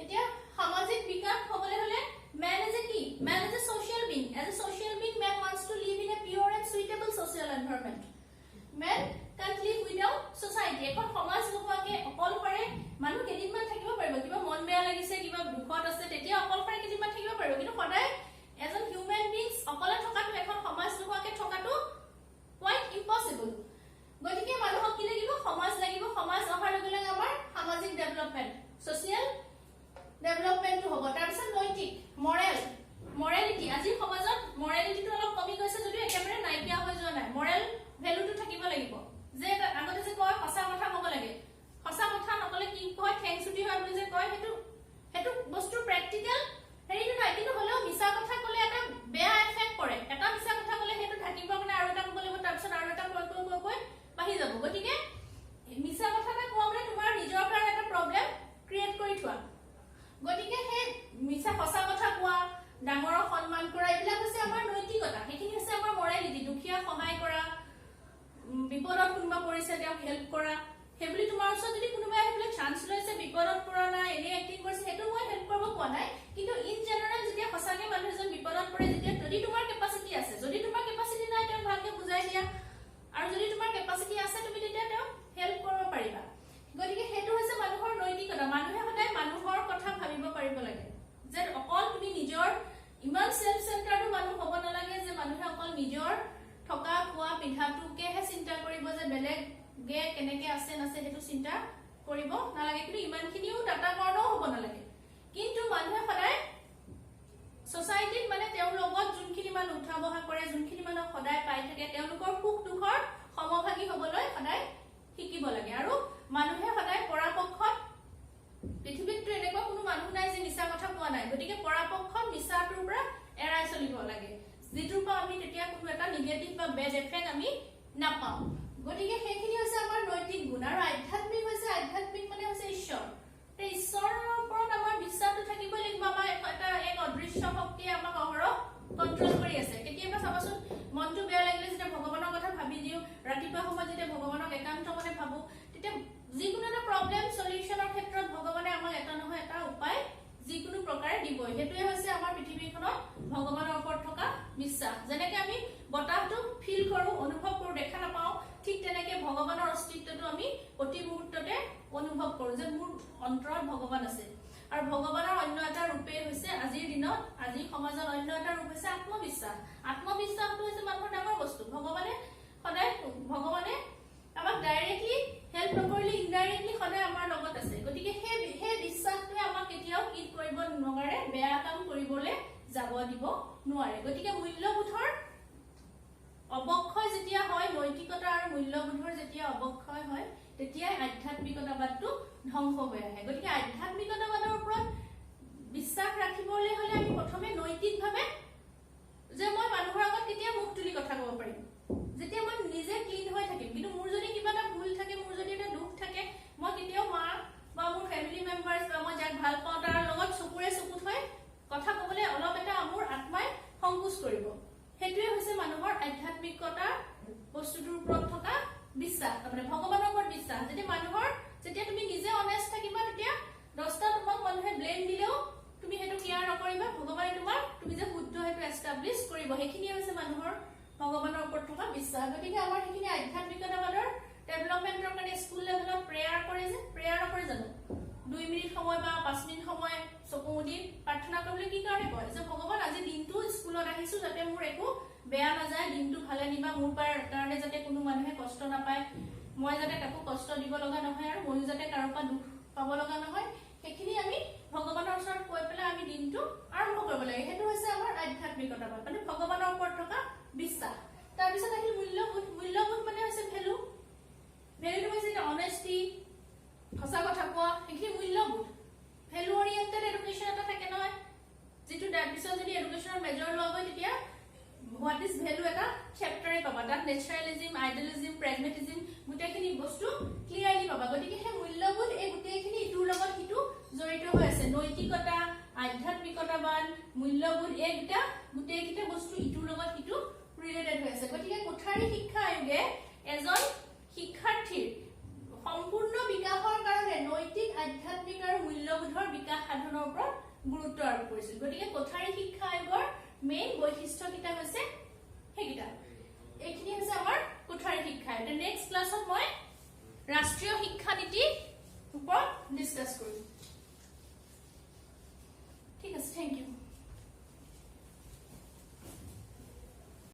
এতিয়া সামাজিক বিকাশ হ'বলৈ হলে man is a key man is a social being as a social being man wants to live in a pure and suitable social environment man can't live without society এখন সমাজ নোহোৱাকে অকলশৰে মানুহ কেদিনমান থাকিব পাৰিব কিবা মন বেয়া লাগিছে কিবা দুখত আছে তেতিয়া অকলশৰে কেদিনমান থাকিব পাৰিব কিন্তু সদায় এজন হিউম্যান বিংস অকলে থকাটো এখন সমাজ নোহোৱাকে থকাটো quite impossible গতিকে মানুহক কি লাগিব সমাজ লাগিব সমাজ অহাৰ লগে লগে আমাৰ সামাজিক ডেভেলপমেন্ট সোশিয়াল ডেভেলপমেন্ট হ'ব তাৰ পিছত নৈতিক মৰেলিটি আজি সমাজত মৰেলিটিটো অলপ কমি গৈছে যদিও একেবাৰে নাইকিয়া হৈ যোৱা নাই মৰেল ভ্যালুটো থাকিব লাগিব যে আগতে যে কয় সঁচা কথা ক'ব লাগে সঁচা কথা নকলে কি কয় ঠেংছুটি হয় বুলি যে কয় হেতু বস্তু প্ৰ্যাকটিক্যাল হেৰিটো নাই কিন্তু হলেও মিছা কথা ক'লে এটা বেয়া এফেক্ট পৰে এটা মিছা কথা ক'লে হেতু থাকিব মানে আৰু এটা ক'ব লাগিব তাৰ পিছত আৰু এটা কৈ বাহি যাব গতিকে মিছা কথা এটা কোৱা মানে তোমাৰ নিজৰ কাৰণে এটা প্ৰবলেম ক্ৰিয়েট কৰি থোৱা গতিকে হে মিছা সঁচা কথা কোৱা ডাঙৰক সন্মান কৰা এইবিলাক হৈছে আমাৰ নৈতিকতা সেইখিনি হৈছে আমাৰ মৰেলিটি দুখীয়া সহায় কৰা বিপদত কোনোবা পৰিছে তেওঁক হেল্প কৰা হেবলি তোমাৰ ওচৰত যদি কোনোবা হেবলি চান্স লৈছে বিপদত পৰা নাই এনে এক্টিং কৰিছে হেতু মই হেল্প কৰিব কোৱা নাই কিন্তু ইন জেনাৰেল যেতিয়া সঁচাকে মানুহজন বিপদত পৰে যেতিয়া যদি তোমাৰ কেপাসিটি আছে যদি তোমাৰ কেপাসিটি নাই তেওঁ ভালকে বুজাই দিয়া আৰু যদি তোমাৰ কেপাসিটি আছে তুমি তেতিয়া তেওঁ হেল্প কৰিব পাৰিবা গতিকে হেতু হৈছে মানুহৰ নৈতিকতা মানুহে সদায় মানুহৰ কথা ভাবিব পাৰিব লাগে যে অকল তুমি নিজৰ ইমান সেলফ সেন্টাৰড মানুহ হ'ব নালাগে যে মানুহে অকল নিজৰ থকা খোৱা পিন্ধাটোকেহে চিন্তা কৰিব যে বেলেগে কেনেকে আছে নাছে হেতু চিন্তা কৰিব নালাগে কিন্তু ইমানখিনিও ডাটা কৰ্ণও হ'ব নালাগে কিন্তু মানুহে সদায় সোসাইটিত মানে তেওঁৰ লগত যোনখিনি মানুহ উঠা বহা কৰে যোনখিনি মানুহ সদায় পাই থাকে তেওঁলোকৰ সুখ দুখৰ সমভাগী হ'বলৈ সদায় শিকিব লাগে আৰু মানুহে সদায় পৰাপক্ষত পৃথিৱীত এনেকুৱা কোনো মানুহ নাই যে মিছা কথা কোৱা নাই গতিকে পৰাপক্ষত মিছাটোৰ পৰা এৰাই চলিব লাগে যিটোৰ পৰা আমি তেতিয়া কোনো এটা নিগেটিভ বা বেড এফেক্ট আমি নাপাওঁ গতিকে সেইখিনি হৈছে আমাৰ নৈতিক গুণ আৰু আধ্যাত্মিক মানে হৈছে ঈশ্বৰ এই ঈশ্বৰৰ ওপৰত আমাৰ বিশ্বাসটো থাকিব লাগিব আমাৰ এটা এক অদৃশ্য শক্তিয়ে আমাক অহৰহ কন্ট্ৰোল কৰি আছে কেতিয়াবা চাবাচোন মনটো বেয়া লাগিলে যেতিয়া ভগৱানৰ কথা ভাবি দিও ৰাতিপুৱা সময়ত যেতিয়া ভগৱানক একান্ত মনে ভাবো তেতিয়া যিকোনো এটা প্ৰবলেম সলিউশনৰ ক্ষেত্ৰত ভগৱানে আমাক এটা নহয় এটা উপায় যিকোনো প্ৰকাৰে দিবই হেতুৱে হৈছে আমাৰ পৃথিৱীখনত ভগৱানৰ ওপৰত থকা বিশ্বাস যেনেকৈ আমি বতাহটো ফিল কৰো অনুভৱ কৰো দেখা নাপাওঁ ঠিক তেনেকৈ ভগৱানৰ অস্তিত্বটো আমি প্ৰতি মুহূৰ্ততে অনুভৱ কৰো যে মোৰ অন্তৰত ভগৱান আছে আৰু ভগৱানৰ অন্য এটা ৰূপে হৈছে আজিৰ দিনত আজি সমাজৰ অন্য এটা ৰূপ হৈছে আত্মবিশ্বাসটো হৈছে মানুহৰ ডাঙৰ বস্তু ভগৱানে আমাক ডাইৰেক্টলি হেল্প নকৰিলে ইনডাইৰেক্টলি সদায় আমাৰ লগত আছে গতিকে সেই বিশ্বাসটোৱে আমাক কেতিয়াও কি কৰিব নোৱাৰে বেয়া কাম কৰিবলৈ যাব দিব নোৱাৰে গতিকে মূল্যবোধৰ অবক্ষয় যেতিয়া হয় নৈতিকতা আৰু মূল্যবোধৰ যেতিয়া অবক্ষয় হয় তেতিয়াই আধ্যাত্মিকতাবাদটো ধ্বংস হৈ আহে গতিকে আধ্যাত্মিকতাবাদৰ ওপৰত বিশ্বাস ৰাখিবলৈ হলে আমি প্ৰথমে নৈতিকভাৱে যে মই মানুহৰ আগত কেতিয়া মুখ তুলি কথা ক'ব পাৰিম যেতিয়া মই নিজে ক্লিন হৈ থাকিম কিন্তু মোৰ যদি কিবা এটা ভুল থাকে মোৰ যদি এটা দুখ থাকে মই কেতিয়াও মা বা মোৰ ফ্যামিলি মেম্বাৰ্স বা মই যাক ভাল পাওঁ তাৰ লগত চকুৰে চকুত হৈ কথা ক'বলৈ অলপ এটা মোৰ আত্মাই সংকোচ কৰিব হেতুৱে হৈছে মানুহৰ আধ্যাত্মিকতাৰ বস্তুটোৰ ওপৰত থকা বিশ্বাস মানে ভগৱানৰ ওপৰত বিশ্বাস যেতিয়া তুমি নিজে অনেষ্ট থাকিবা তেতিয়া 10টা তোমাক মানুহে ব্লেম দিলেও তুমি হেতু কেয়াৰ নকৰিবা ভগৱানে তুমি যে শুদ্ধ হেতু এস্টাবলিশ কৰিব হেখিনি হৈছে মানুহৰ ভগৱানৰ ওপৰত থকা বিশ্বাস গতিকে আমাৰ হেখিনি আধ্যাত্মিকতাবাদৰ ডেভেলপমেন্টৰ কাৰণে স্কুল লেভেলত প্ৰেয়াৰ কৰে যে প্ৰেয়াৰ নকৰে জানো 2 মিনিট সময় বা 5 মিনিট সময় চকুমুদি প্ৰাৰ্থনা কৰিবলৈ কি কাৰণে কয় যে ভগৱান আজি দিনটো স্কুলত আহিছো যাতে মোৰ একো বেয়া নাযায় দিনটো ভালে নিবা মোৰ কাৰণে যাতে কোনো মানুহে কষ্ট নাপায় মই যাতে কাকো কষ্ট দিব লগা নহয় আৰু মই যাতে কাৰো পৰা দুখ পাব লগা নহয় সেইখিনি আমি ভগৱানৰ ওচৰত কৈ পেলাই আমি দিনটো আৰম্ভ কৰিব লাগে হেতু হৈছে আমাৰ আধ্যাত্মিকতাবাদ মানে ভগৱানৰ ওপৰত থকা বিশ্বাস তাৰ পিছত আহিল মূল্যবোধ মানে হৈছে ভ্যালুটো হৈছে অনেষ্টি সঁচা কথা কোৱা সেইখিনি মূল্যবোধ ভ্যালু অৰিয়েন্টেড এডুকেশ্যন এটা থাকে নহয় যেটো তাৰ পিছত যদি এডুকেশ্যনৰ মেজৰ লোৱা হয় তেতিয়া what is value এটা চেপ্টাৰে পাবা তাত নেচাৰালিজম আইডিয়ালিজম প্ৰেগমেটিজম গুটেখিনি বস্তু ক্লিয়াৰলি পাবা গতিকে হে মূল্যবোধ এই গুটেখিনি ইটোৰ লগত ইটো জড়িত হৈ আছে নৈতিকতা আধ্যাত্মিকতাবান মূল্যবোধ এইটা গোটেইকিটা বস্তু ইটোৰ লগত ইটো ৰিলেটেড হৈ আছে গতিকে কোঠাৰী শিক্ষা আয়োগে এজন শিক্ষাৰ্থীৰ সম্পূৰ্ণ বিকাশৰ কাৰণে নৈতিক আধ্যাত্মিক আৰু মূল্যবোধৰ বিকাশ সাধনৰ ওপৰত গুৰুত্ব আৰোপ কৰিছিল গতিকে কোঠাৰী শিক্ষা আয়োগৰ মেইন বৈশিষ্ট্য কিটা হৈছে হেকিটা এইখিনি হৈছে আমাৰ কোঠাৰী শিক্ষা আয়োগ নেক্সট ক্লাছত মই ৰাষ্ট্ৰীয় শিক্ষা নীতি ওপৰত ডিসকাস কৰিম